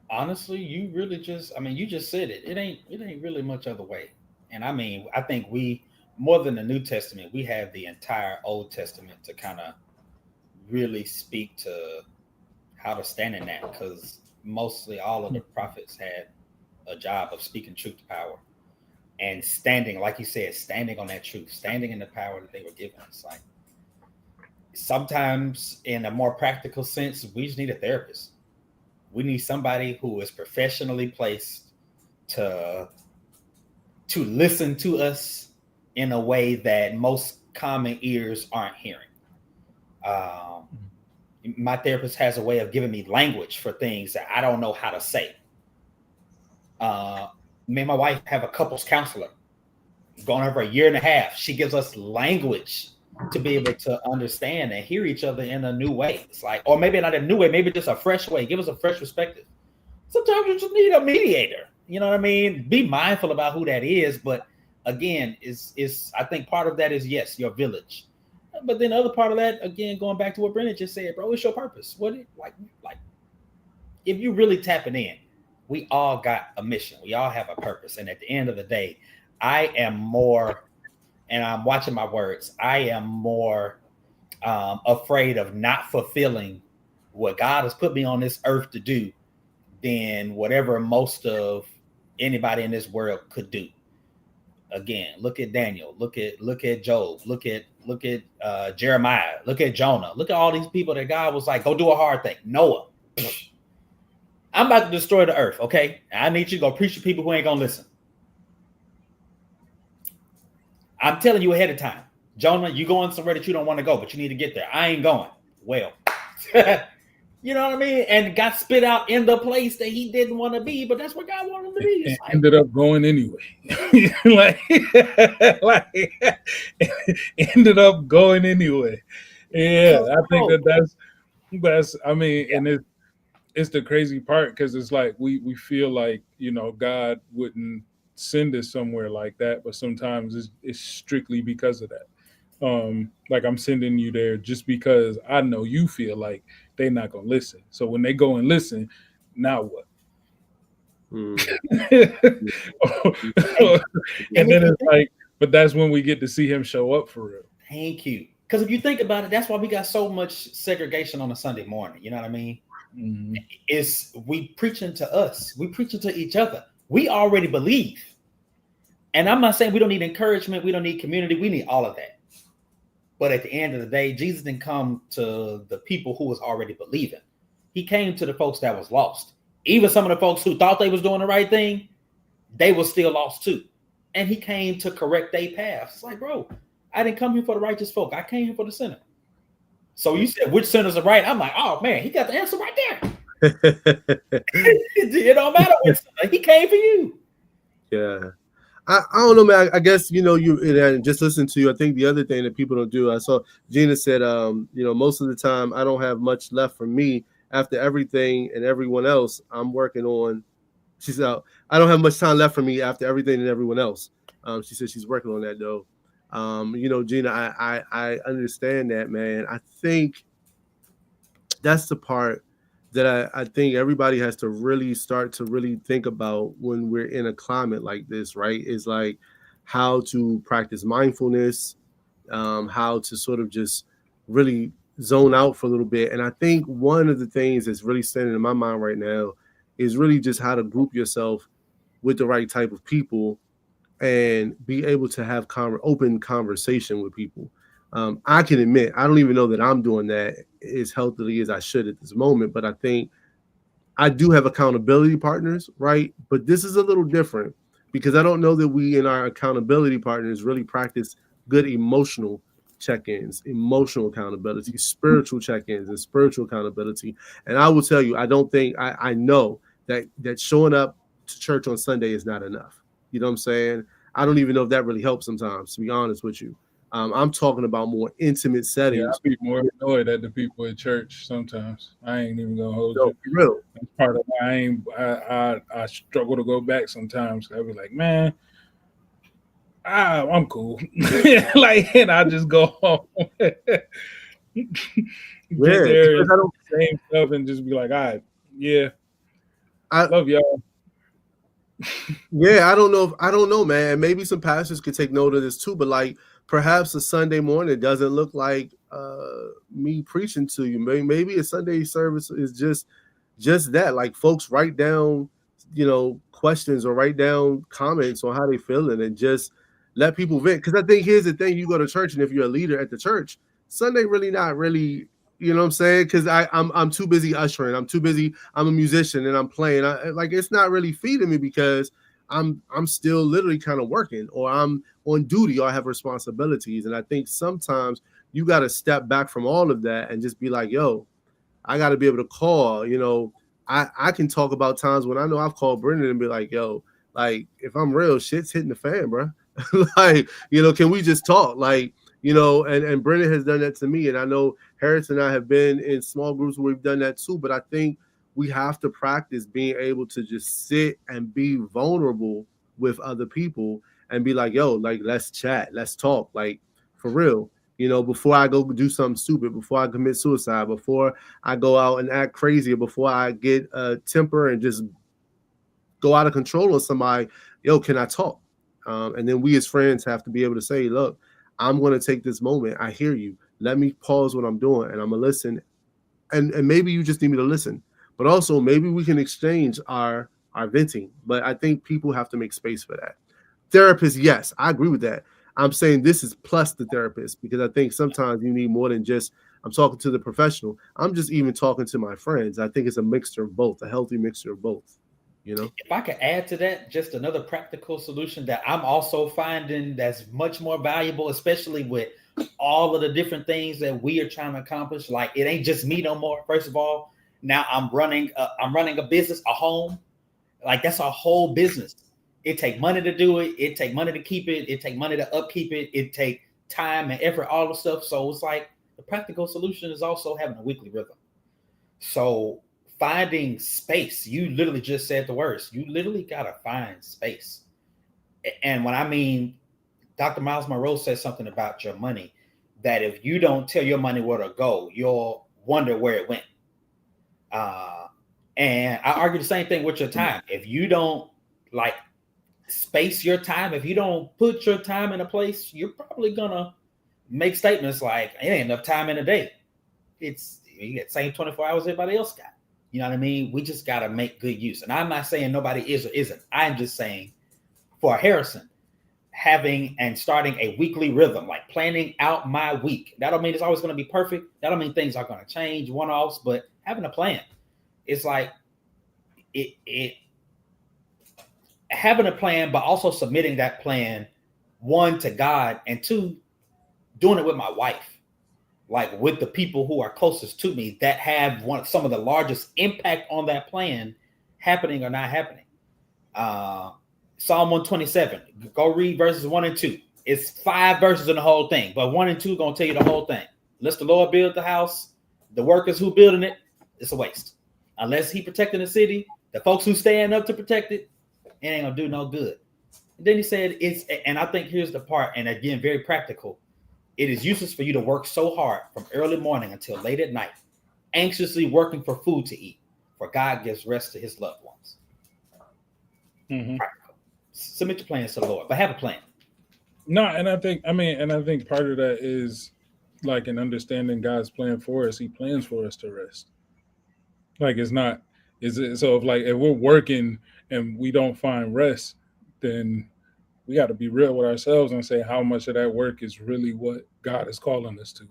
Honestly, you really just, I mean, you just said it. It ain't really much other way. And I mean, I think we, more than the New Testament, we have the entire Old Testament to kind of really speak to how to stand in that, because mostly all of the prophets had a job of speaking truth to power and standing, like you said, standing on that truth, standing in the power that they were given. It's like sometimes, in a more practical sense, we just need a therapist. We need somebody who is professionally placed to listen to us in a way that most common ears aren't hearing. Um, my therapist has a way of giving me language for things that I don't know how to say. Uh, Me and my wife have a couples counselor going over a year and a half. She gives us language to be able to understand and hear each other in a new way. It's like, or maybe not a new way, maybe just a fresh way. Give us a fresh perspective. Sometimes you just need a mediator. You know what I mean? Be mindful about who that is. But again, is I think part of that is, yes, your village. But then the other part of that, again, going back to what Brennan just said, bro, it's your purpose. Like if you really tapping in, we all got a mission. We all have a purpose. And at the end of the day, I am more, and I'm watching my words, I am more afraid of not fulfilling what God has put me on this earth to do than whatever most of anybody in this world could do. Again, look at Daniel, look at Job, look at Jeremiah, look at Jonah, look at all these people that God was like, go do a hard thing. Noah, I'm about to destroy the earth. Okay, I need you to go preach to people who ain't gonna listen. I'm telling you ahead of time, Jonah, you going somewhere that you don't want to go, but you need to get there. I ain't going. Well, you know what I mean? And got spit out in the place that he didn't want to be, but that's where God wanted him to be. And It's like, ended up going anyway. like, like ended up going anyway. Yeah, cause I think bro, that's I mean, yeah, and it's the crazy part because it's like we feel like God wouldn't send us somewhere like that, but sometimes it's strictly because of that. Like I'm sending you there just because I know you feel like they're not gonna listen. So when they go and listen, now what? Mm. And then it's like, but that's when we get to see him show up for real. Thank you. Because if you think about it, that's why we got so much segregation on a Sunday morning. You know what I mean? Mm-hmm. It's we preaching to us. We preaching to each other. We already believe. And I'm not saying we don't need encouragement. We don't need community. We need all of that. But at the end of the day, Jesus didn't come to the people who was already believing. He came to the folks that was lost. Even some of the folks who thought they was doing the right thing, they were still lost too. And he came to correct their paths. It's like, bro, I didn't come here for the righteous folk. I came here for the sinner. So you said which sinners are right? I'm like, oh man, he got the answer right there. It don't matter which sinner. He came for you. Yeah. I don't know, man. I guess, you and just listen to you. I think the other thing that people don't do, I saw Gina said, most of the time I don't have much left for me after everything and everyone else I'm working on. She said, I don't have much time left for me after everything and everyone else. She said she's working on that though. Gina, I understand that, man. I think that's the part that I think everybody has to really start to really think about when we're in a climate like this, right? Is like how to practice mindfulness, how to sort of just really zone out for a little bit. And I think one of the things that's really standing in my mind right now is really just how to group yourself with the right type of people and be able to have open conversation with people. I can admit, I don't even know that I'm doing that as healthily as I should at this moment, but I think I do have accountability partners, right? But this is a little different because I don't know that we in our accountability partners really practice good emotional check-ins, emotional accountability, spiritual check-ins, and spiritual accountability. And I will tell you, I don't think I know that showing up to church on Sunday is not enough. You know what I'm saying? I don't even know if that really helps sometimes, to be honest with you. I'm talking about more intimate settings. Yeah, I'd be more annoyed at the people at church sometimes. I ain't even gonna hold No, you. for real. That's part of why I struggle to go back sometimes. I'll be like, man, I'm cool. Like, and I just go home. Get there and I don't, same stuff and just be like, all right, yeah, I love y'all. Yeah, I don't know, man. Maybe some pastors could take note of this too, but like perhaps a Sunday morning doesn't look like me preaching to you. Maybe a Sunday service is just that. Like folks write down, questions or write down comments on how they feeling and just let people vent. Because I think here's the thing: you go to church, and if you're a leader at the church, Sunday really not really. You know what I'm saying? Because I'm too busy ushering. I'm too busy. I'm a musician and I'm playing. Like it's not really feeding me because I'm still literally kind of working, or I'm on duty, or I have responsibilities. And I think sometimes you got to step back from all of that and just be like, yo, I got to be able to call. I can talk about times when I know I've called Brendan and be like, yo, like if I'm real, shit's hitting the fan, bro. Like, can we just talk? Like, and Brendan has done that to me. And I know Harris and I have been in small groups where we've done that too. But I think we have to practice being able to just sit and be vulnerable with other people and be like, yo, like, let's chat, let's talk, like for real. Before I go do something stupid, before I commit suicide, before I go out and act crazy, or before I get a temper and just go out of control on somebody, yo, can I talk? And then we as friends have to be able to say, look, I'm going to take this moment. I hear you. Let me pause what I'm doing and I'm going to listen. And maybe you just need me to listen. But also maybe we can exchange our venting. But I think people have to make space for that. Therapist, yes, I agree with that. I'm saying this is plus the therapist because I think sometimes you need more than just I'm talking to the professional. I'm just even talking to my friends. I think it's a mixture of both, a healthy mixture of both. If I could add to that, just another practical solution that I'm also finding that's much more valuable, especially with all of the different things that we are trying to accomplish. Like it ain't just me no more. First of all, now I'm running a business, a home. Like that's a whole business. It take money to do it. It take money to keep it. It take money to upkeep it. It take time and effort, all the stuff. So it's like the practical solution is also having a weekly rhythm. So finding space, you literally just said the words. You literally gotta find space. And when I mean, Dr. Miles Monroe says something about your money, that if you don't tell your money where to go, you'll wonder where it went. And I argue the same thing with your time. If you don't like space your time, if you don't put your time in a place, you're probably gonna make statements like, "It ain't enough time in a day." It's you get the same 24 hours everybody else got. You know what I mean? We just gotta make good use. And I'm not saying nobody is or isn't. I'm just saying for Harrison, having and starting a weekly rhythm, like planning out my week. That don't mean it's always going to be perfect. That don't mean things are going to change one-offs, but having a plan. It's like it having a plan, but also submitting that plan, one, to God, and two, doing it with my wife, like with the people who are closest to me that have some of the largest impact on that plan happening or not happening. Psalm 127. Go read verses 1 and 2. It's 5 verses in the whole thing, but 1 and 2 gonna tell you the whole thing. Unless the Lord build the house, the workers who building it, it's a waste. Unless he protecting the city, the folks who stand up to protect it, it ain't gonna do no good. And then he said and I think here's the part, and again, very practical. It is useless for you to work so hard from early morning until late at night, anxiously working for food to eat, for God gives rest to his loved ones. Mm-hmm. Submit your plans to the Lord, but have a plan. No, and I think part of that is like an understanding God's plan for us. He plans for us to rest. Like it's not, is it? So if we're working and we don't find rest, then we got to be real with ourselves and say how much of that work is really what God is calling us to.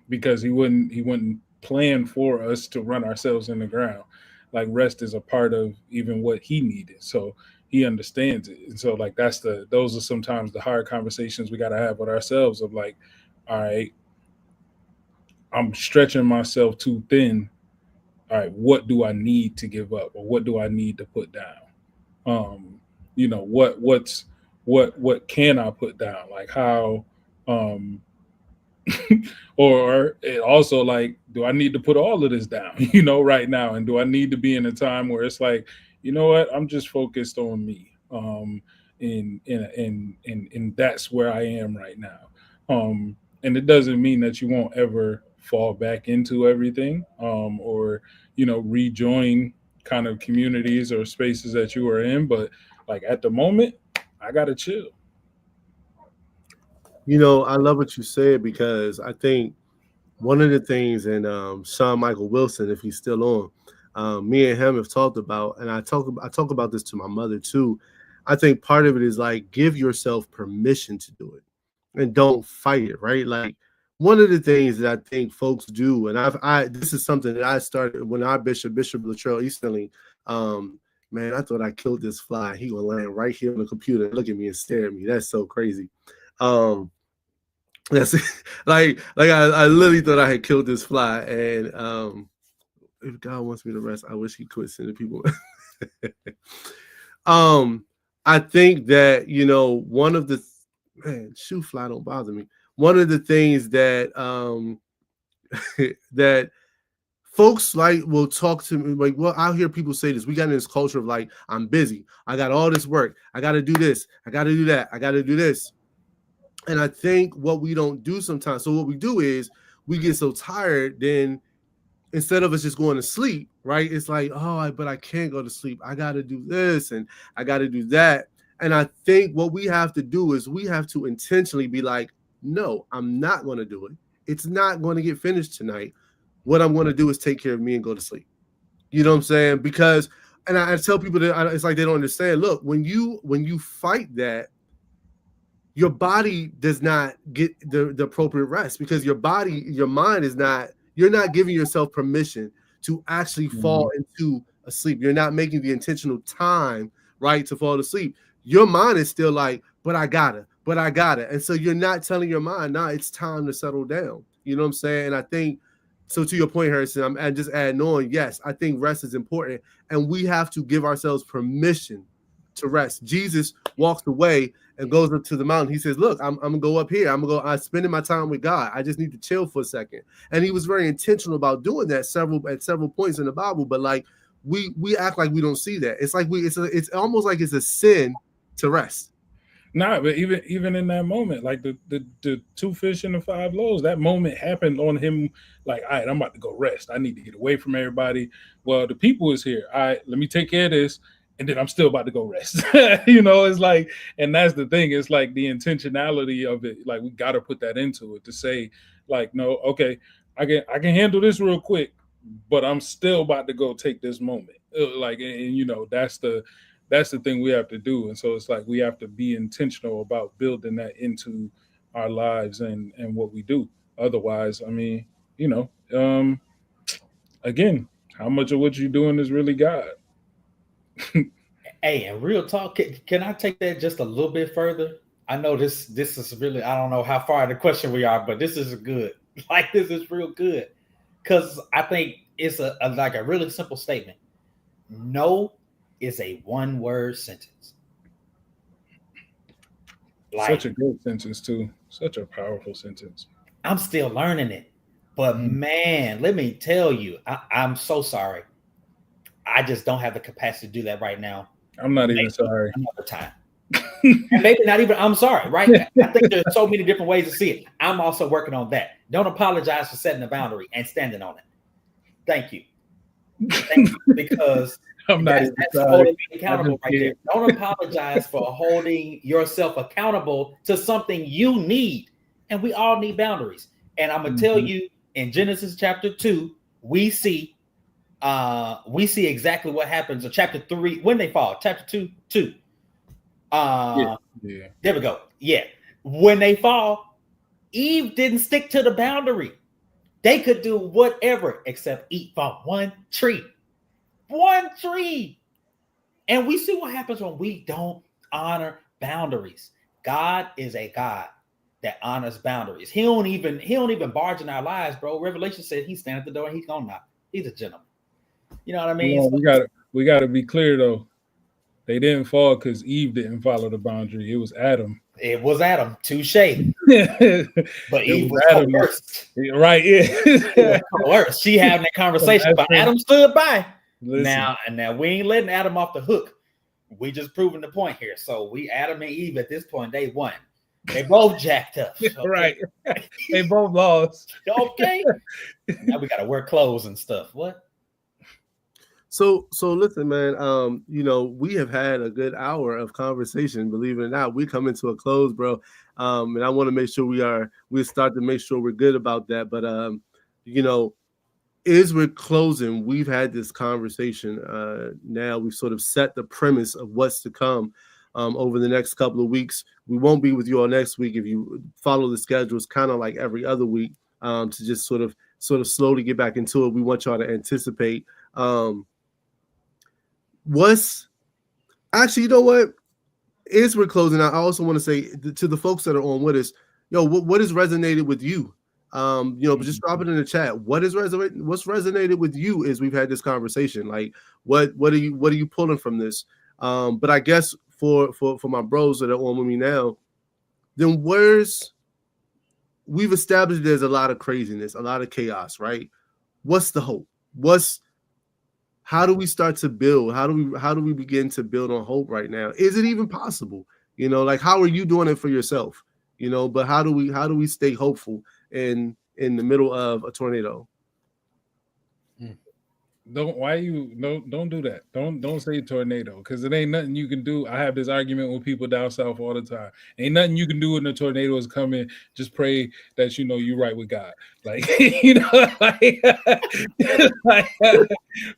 Because he wouldn't plan for us to run ourselves in the ground. Like rest is a part of even what he needed. So he understands it. And so like those are sometimes the hard conversations we got to have with ourselves of like, all right, I'm stretching myself too thin. All right, what do I need to give up, or what do I need to put down? What can I put down? Like how, or it also like, do I need to put all of this down, right now? And do I need to be in a time where it's like, you know what, I'm just focused on me. And that's where I am right now. And it doesn't mean that you won't ever fall back into everything, or, rejoin kind of communities or spaces that you were in. But like at the moment, I got to chill. I love what you said, because I think one of the things, and Sean Michael Wilson, if he's still on, me and him have talked about, and I talk about this to my mother too. I think part of it is like, give yourself permission to do it and don't fight it, right? Like one of the things that I think folks do, and this is something that I started when our Bishop Latrell Easterling, man, I thought I killed this fly. He gonna land right here on the computer and look at me and stare at me. That's so crazy. That's like I literally thought I had killed this fly, and if God wants me to rest, I wish he quit sending people. I think that one of the shoe fly don't bother me. One of the things that that folks like will talk to me like, well, I'll hear people say this. We got in this culture of like, I'm busy. I got all this work. I got to do this. I got to do that. I got to do this. And I think what we don't do sometimes, so what we do is we get so tired, then instead of us just going to sleep, right? It's like, but I can't go to sleep. I got to do this and I got to do that. And I think what we have to do is we have to intentionally be like, no, I'm not going to do it. It's not going to get finished tonight. What I'm going to do is take care of me and go to sleep. You know what I'm saying? Because, and I tell people that it's like they don't understand. Look, when you fight that, your body does not get the appropriate rest, because your mind is not, you're not giving yourself permission to actually fall into a sleep. You're not making the intentional time, right, to fall asleep. Your mind is still like, but I gotta. And so you're not telling your mind, nah, it's time to settle down. You know what I'm saying? And I think, so to your point, Harrison, I'm just adding on, yes, I think rest is important, and we have to give ourselves permission to rest. Jesus walks away and goes up to the mountain. He says, look, I'm gonna go up here. I'm spending my time with God. I just need to chill for a second. And he was very intentional about doing that at several points in the Bible. But like we act like we don't see that. It's like it's almost like it's a sin to rest. Nah, but even in that moment, like the 2 fish and the 5 loaves, that moment happened on him. Like, all right, I'm about to go rest. I need to get away from everybody. Well, the people is here. All right, let me take care of this, and then I'm still about to go rest. It's like, and that's the thing. It's like the intentionality of it. Like, we got to put that into it to say, like, no, okay, I can handle this real quick, but I'm still about to go take this moment. Like, and that's the thing we have to do. And so it's like we have to be intentional about building that into our lives and what we do. Otherwise, I mean, you know, um, again, how much of what you're doing is really God? Hey, and real talk, can I take that just a little bit further? I know this is really, I don't know how far in the question we are, but this is good. Like, this is real good. Because I think it's a like a really simple statement. No is a one-word sentence. Like, Such a great sentence too. Such a powerful sentence. I'm still learning it. But man, let me tell you, I'm so sorry. I just don't have the capacity to do that right now. I'm not even sorry. Another time. And maybe not even, I'm sorry, right? I think there's so many different ways to see it. I'm also working on that. Don't apologize for setting a boundary and standing on it. Thank you. Thank you, because I'm not that's sorry. holding me accountable right there. Don't apologize for holding yourself accountable to something you need. And we all need boundaries. And I'm gonna tell you, in Genesis chapter 2, we see exactly what happens in chapter 3 when they fall. Chapter 2. Yeah. There we go. Yeah. When they fall, Eve didn't stick to the boundary. They could do whatever except eat from one tree. One tree. And we see what happens when we don't honor boundaries. God is a God that honors boundaries. He don't even barge in our lives, bro. Revelation said he's standing at the door and he's gonna knock. He's a gentleman. You know what I mean? We gotta be clear though. They didn't fall because Eve didn't follow the boundary. It was Adam. It was Adam. Touche. But Eve was coerced. Right? Yeah. Coerced. She having that conversation, but Adam stood by. Listen. Now we ain't letting Adam off the hook. We just proving the point here. So we Adam and Eve at this point, they won. They both jacked up. Okay? Right. They both lost. Okay. Now we gotta wear clothes and stuff. What? So listen, man. We have had a good hour of conversation. Believe it or not, we coming to a close, bro. And I want to make sure we start to make sure we're good about that. But as we're closing, we've had this conversation. Now we've sort of set the premise of what's to come over the next couple of weeks. We won't be with you all next week. If you follow the schedule, it's kind of like every other week to just sort of slowly get back into it. We want y'all to anticipate. Actually, you know what? As we're closing out, I also want to say to the folks that are on with us, what has resonated with you? Just drop it in the chat. What's resonated with you as we've had this conversation? Like, what are you pulling from this? But I guess for my bros that are on with me now, then we've established there's a lot of craziness, a lot of chaos, right? What's the hope? How do we start to build? How do we begin to build on hope right now? Is it even possible? Like, how are you doing it for yourself? But how do we stay hopeful in the middle of a tornado? Don't do that. Don't say tornado, because it ain't nothing you can do. I have this argument with people down south all the time. Ain't nothing you can do when the tornado is coming. Just pray that you're right with God. Like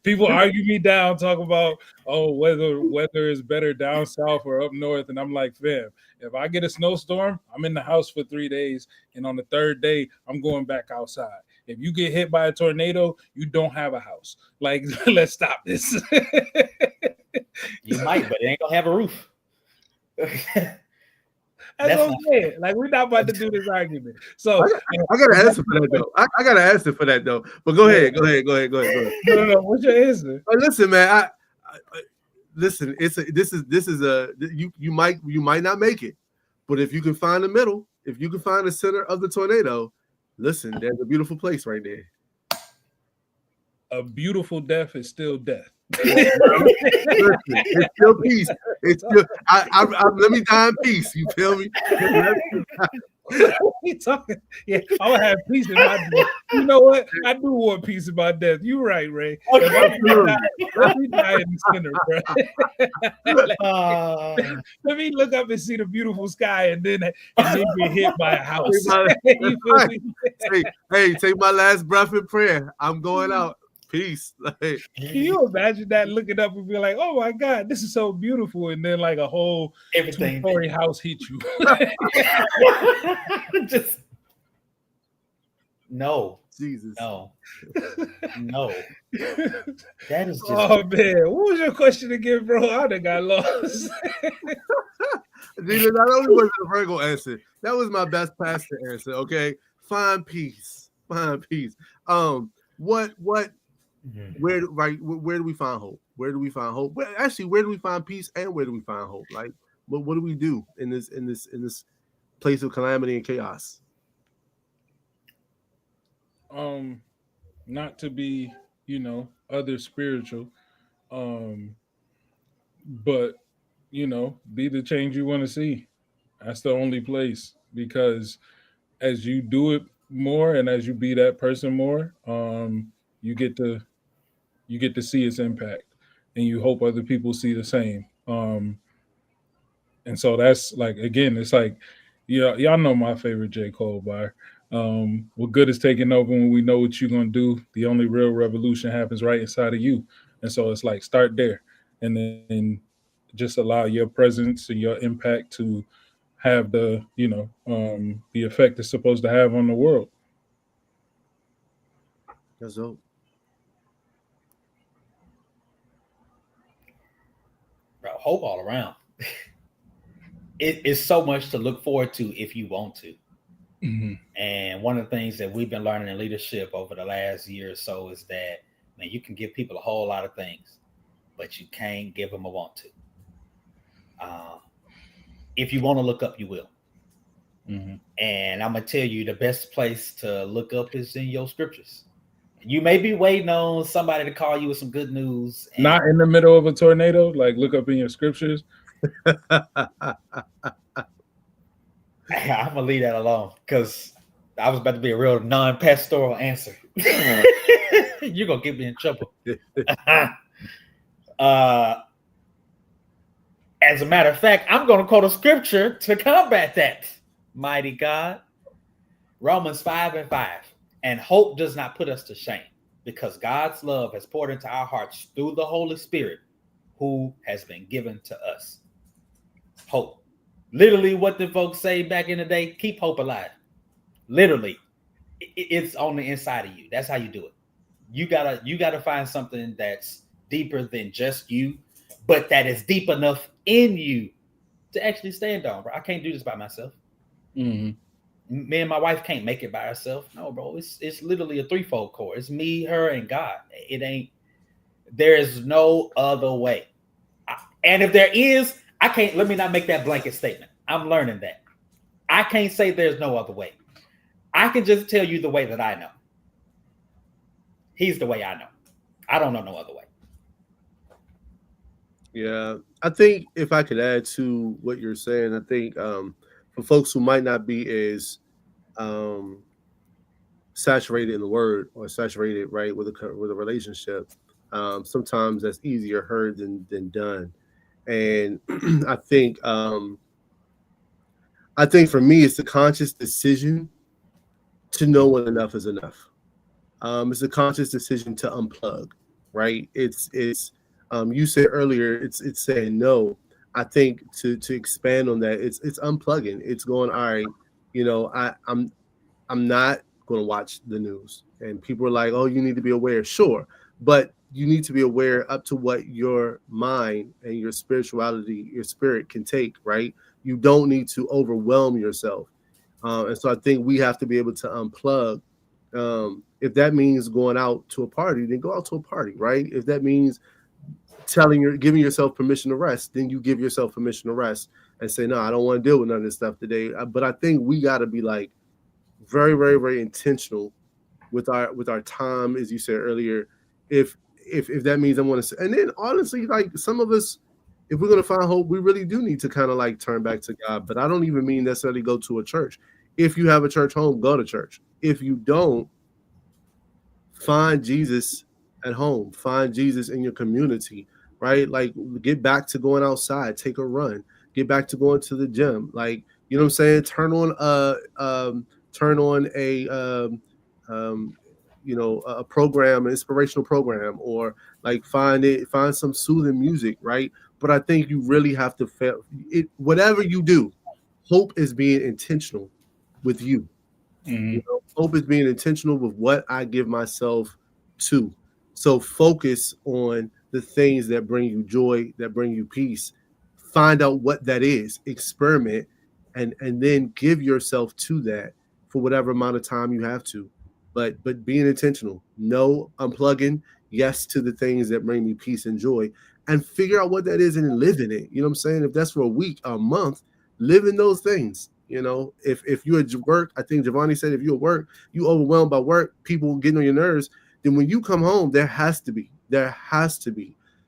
people argue me down, talk about whether is better down south or up north, and I'm like, fam, if I get a snowstorm, I'm in the house for 3 days, and on the third day, I'm going back outside. If you get hit by a tornado, you don't have a house. Like, let's stop this. You might, but it ain't gonna have a roof. That's what I'm saying. Like, we're not about to do this argument. So I gotta answer for that though. I gotta answer for that though. But go ahead. No. What's your answer? Listen, man. Listen. You might not make it, but if you can find the middle, if you can find the center of the tornado, listen, there's a beautiful place right there. A beautiful death is still death. Listen, it's still peace. It's still. Let me die in peace. You feel me? We talking? Yeah, I would have peace in my death. You know what? I do want peace in my death. You're right, Ray. Let me die in the center, bro. Let me look up and see the beautiful sky, and then get hit by a house. You feel me? Hey, take my last breath in prayer. I'm going out. Peace. Can you imagine that, looking up and be like, "Oh my God, this is so beautiful," and then like a whole two-story house hit you? Just no, Jesus, no. That is just. Oh man, what was your question again, bro? I done got lost. Not only was it a Virgo answer, that was my best pastor answer. Okay, find peace. What? Where do we find hope? Where do we find hope? Actually, where do we find peace, and where do we find hope? Like, what do we do in this place of calamity and chaos? Not to be, other spiritual, but be the change you want to see. That's the only place, because as you do it more and as you be that person more, you get to see its impact, and you hope other people see the same. And so that's like, again, it's like, y'all know my favorite J. Cole bar. What good is taking over when we know what you're gonna do? The only real revolution happens right inside of you. And so it's like, start there, and then just allow your presence and your impact to have the effect it's supposed to have on the world. That's dope. Bro, hope all around. It is so much to look forward to if you want to. Mm-hmm. And one of the things that we've been learning in leadership over the last year or so is that, man, you can give people a whole lot of things, but you can't give them a want to. If you want to look up, you will. Mm-hmm. And I'm going to tell you, the best place to look up is in your scriptures. You may be waiting on somebody to call you with some good news. Not in the middle of a tornado. Like, look up in your scriptures. I'm going to leave that alone, because I was about to be a real non-pastoral answer. You're going to get me in trouble. As a matter of fact, I'm going to quote a scripture to combat that. Mighty God. Romans 5:5. And hope does not put us to shame, because God's love has poured into our hearts through the Holy Spirit, who has been given to us. Hope. Literally, what the folks say back in the day, keep hope alive. Literally, it's on the inside of you. That's how you do it. You gotta find something that's deeper than just you, but that is deep enough in you to actually stand on, bro. I can't do this by myself. Mm-hmm. Me and my wife can't make it by ourselves. No, bro. It's literally a threefold core. It's me, her, and God. It ain't. There is no other way. And if there is, I can't. Let me not make that blanket statement. I'm learning that. I can't say there's no other way. I can just tell you the way that I know. He's the way I know. I don't know no other way. Yeah, I think if I could add to what you're saying, I think for folks who might not be as saturated in the word or saturated right with a relationship, sometimes that's easier heard than done. And I think for me, it's a conscious decision to know when enough is enough. It's a conscious decision to unplug, right? It's you said earlier, it's saying no. I think to expand on that, it's unplugging. It's going, all right, I'm not going to watch the news. And people are like, oh, you need to be aware. Sure. But you need to be aware up to what your mind and your spirituality, your spirit can take, right? You don't need to overwhelm yourself. And so I think we have to be able to unplug. If that means going out to a party, then go out to a party, right? If that means giving yourself permission to rest, then you give yourself permission to rest and say, no, I don't want to deal with none of this stuff today. But I think we got to be like very, very, very intentional with our time, as you said earlier. If if that means I want to, and then honestly, like some of us, if we're gonna find hope, we really do need to kind of like turn back to God. But I don't even mean necessarily go to a church. If you have a church home, go to church. If you don't, find Jesus at home. Find Jesus in your community, right? Like get back to going outside, take a run, get back to going to the gym. Like, you know what I'm saying? Turn on a um, you know, a program, an inspirational program, or like find some soothing music, right? But I think you really have to whatever you do, hope is being intentional with you. Mhm. You know, hope is being intentional with what I give myself to. So focus on the things that bring you joy, that bring you peace. Find out what that is, experiment, and then give yourself to that for whatever amount of time you have to. But being intentional. No unplugging, yes to the things that bring me peace and joy, and figure out what that is and live in it. You know what I'm saying? If that's for a week, a month, live in those things. You know, if you're at work, I think Giovanni said if you're at work, you overwhelmed by work, people getting on your nerves, then when you come home, there has to be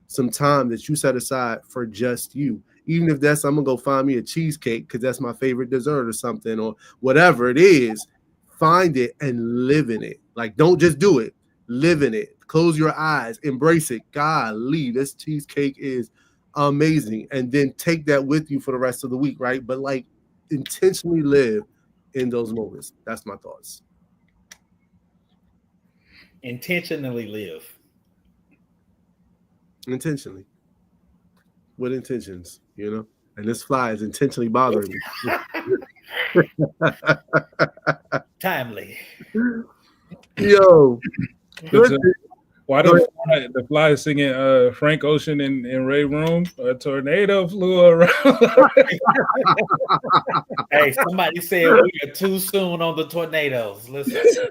some time that you set aside for just you. Even if that's I'm gonna go find me a cheesecake because that's my favorite dessert or something, or whatever it is, find it and live in it. Like don't just do it, live in it. Close your eyes, embrace it. Golly, this cheesecake is amazing. And then take that with you for the rest of the week, right? But like intentionally live in those moments. That's my thoughts. Intentionally live. Intentionally. With intentions, you know? And this fly is intentionally bothering me. Timely. Yo. Why the fly is singing Frank Ocean and Ray Room? A tornado flew around. Hey, somebody said we are too soon on the tornadoes. Listen,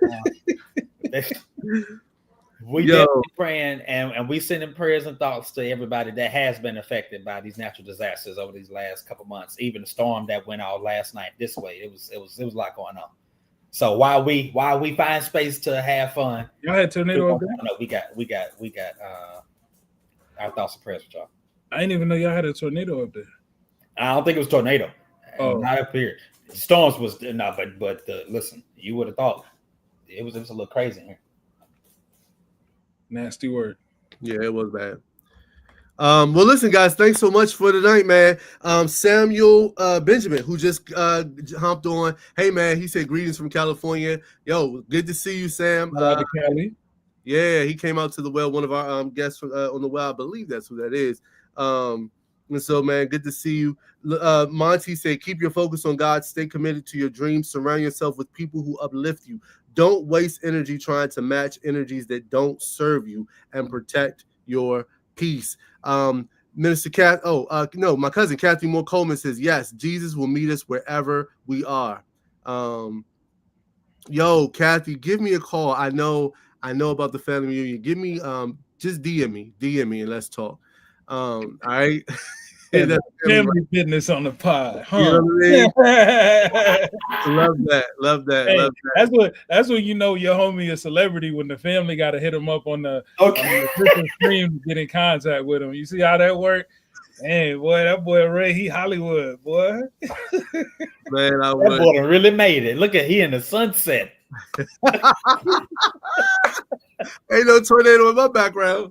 we definitely praying and we sending prayers and thoughts to everybody that has been affected by these natural disasters over these last couple months. Even the storm that went out last night this way, it was a lot going on. So while we find space to have fun, y'all had tornado up there? No, we got our thoughts and prayers with y'all. I didn't even know y'all had a tornado up there. I don't think it was tornado. Oh, not up here. Storms was not, but listen, you would have thought it was a little crazy here. Nasty word. Yeah, it was bad. Well, listen, guys, thanks so much for tonight, man. Samuel Benjamin, who just hopped on. Hey, man, he said greetings from California. Yo, good to see you, Sam. Cali. Yeah, he came out to the well. One of our guests on the well, I believe that's who that is. And so, man, good to see you. Monty said, keep your focus on God. Stay committed to your dreams. Surround yourself with people who uplift you. Don't waste energy trying to match energies that don't serve you, and protect your peace. Minister Cat, no, my cousin Kathy Moore Coleman says, yes, Jesus will meet us wherever we are. Yo, Kathy, give me a call. I know about the family reunion. Give me, just DM me and let's talk. All right. Family business on the pod, huh? You know what I mean? Love that. Hey, that's when you know your homie a celebrity, when the family got to hit him up on the stream to get in contact with him. You see how that work? Hey, boy, that boy Ray, he Hollywood, boy. Man, that boy really made it. Look at he in the sunset. Ain't no tornado in my background.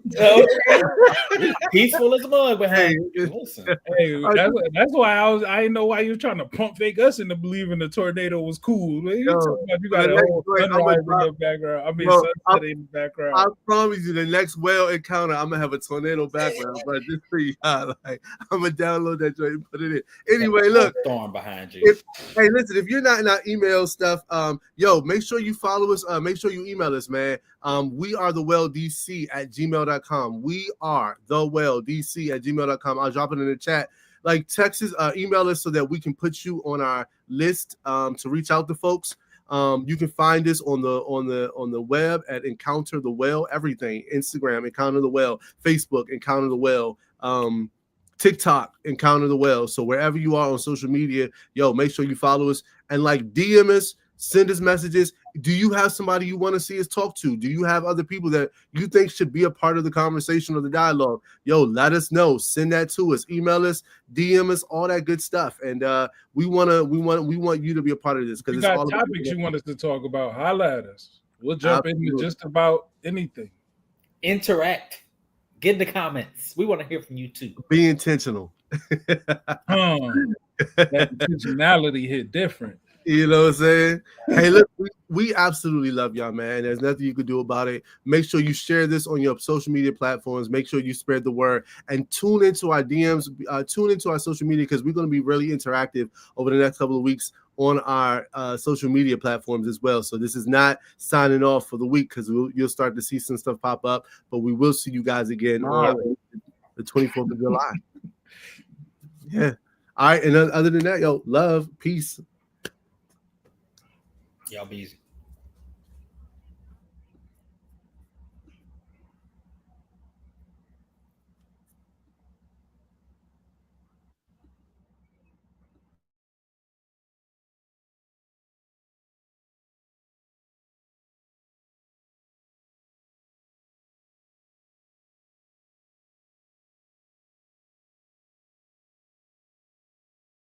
Peaceful as mud behind. Listen, that's why I didn't know why you were trying to pump fake us into believing the tornado was cool. Man, you got a whole sunrise in your background. I mean, sunset in the background. I promise you, the next whale encounter, I'm gonna have a tornado background. But just for you, like I'm gonna download that joint and put it in. Anyway, look, storm behind you. Hey, listen, if you're not in our email stuff, yo, make sure you follow us. Make sure you email us, man. We are thewelldc@gmail.com. We are thewelldc@gmail.com. I'll drop it in the chat. Like text us, email us so that we can put you on our list to reach out to folks. You can find us on the web at Encounter the Well, everything. Instagram, Encounter the Well, Facebook, Encounter the Well, TikTok, Encounter the Well. So wherever you are on social media, yo, make sure you follow us and like DM us. Send us messages. Do you have somebody you want to see us talk to? Do you have other people that you think should be a part of the conversation or the dialogue? Yo, let us know. Send that to us. Email us, DM us, all that good stuff. And we want you to be a part of this because You it's got all topics about you want us to talk about, holla at us. We'll jump into Absolutely. just about anything. Interact. Get in the comments. We want to hear from you too. Be intentional. That intentionality hit different. You know what I'm saying? Hey, look, we absolutely love y'all, man. There's nothing you could do about it. Make sure you share this on your social media platforms. Make sure you spread the word and tune into our DMs, tune into our social media because we're going to be really interactive over the next couple of weeks on our social media platforms as well. So this is not signing off for the week because you'll start to see some stuff pop up, but we will see you guys again on the 24th of July. Yeah. All right. And other than that, yo, love, peace. Y'all be easy.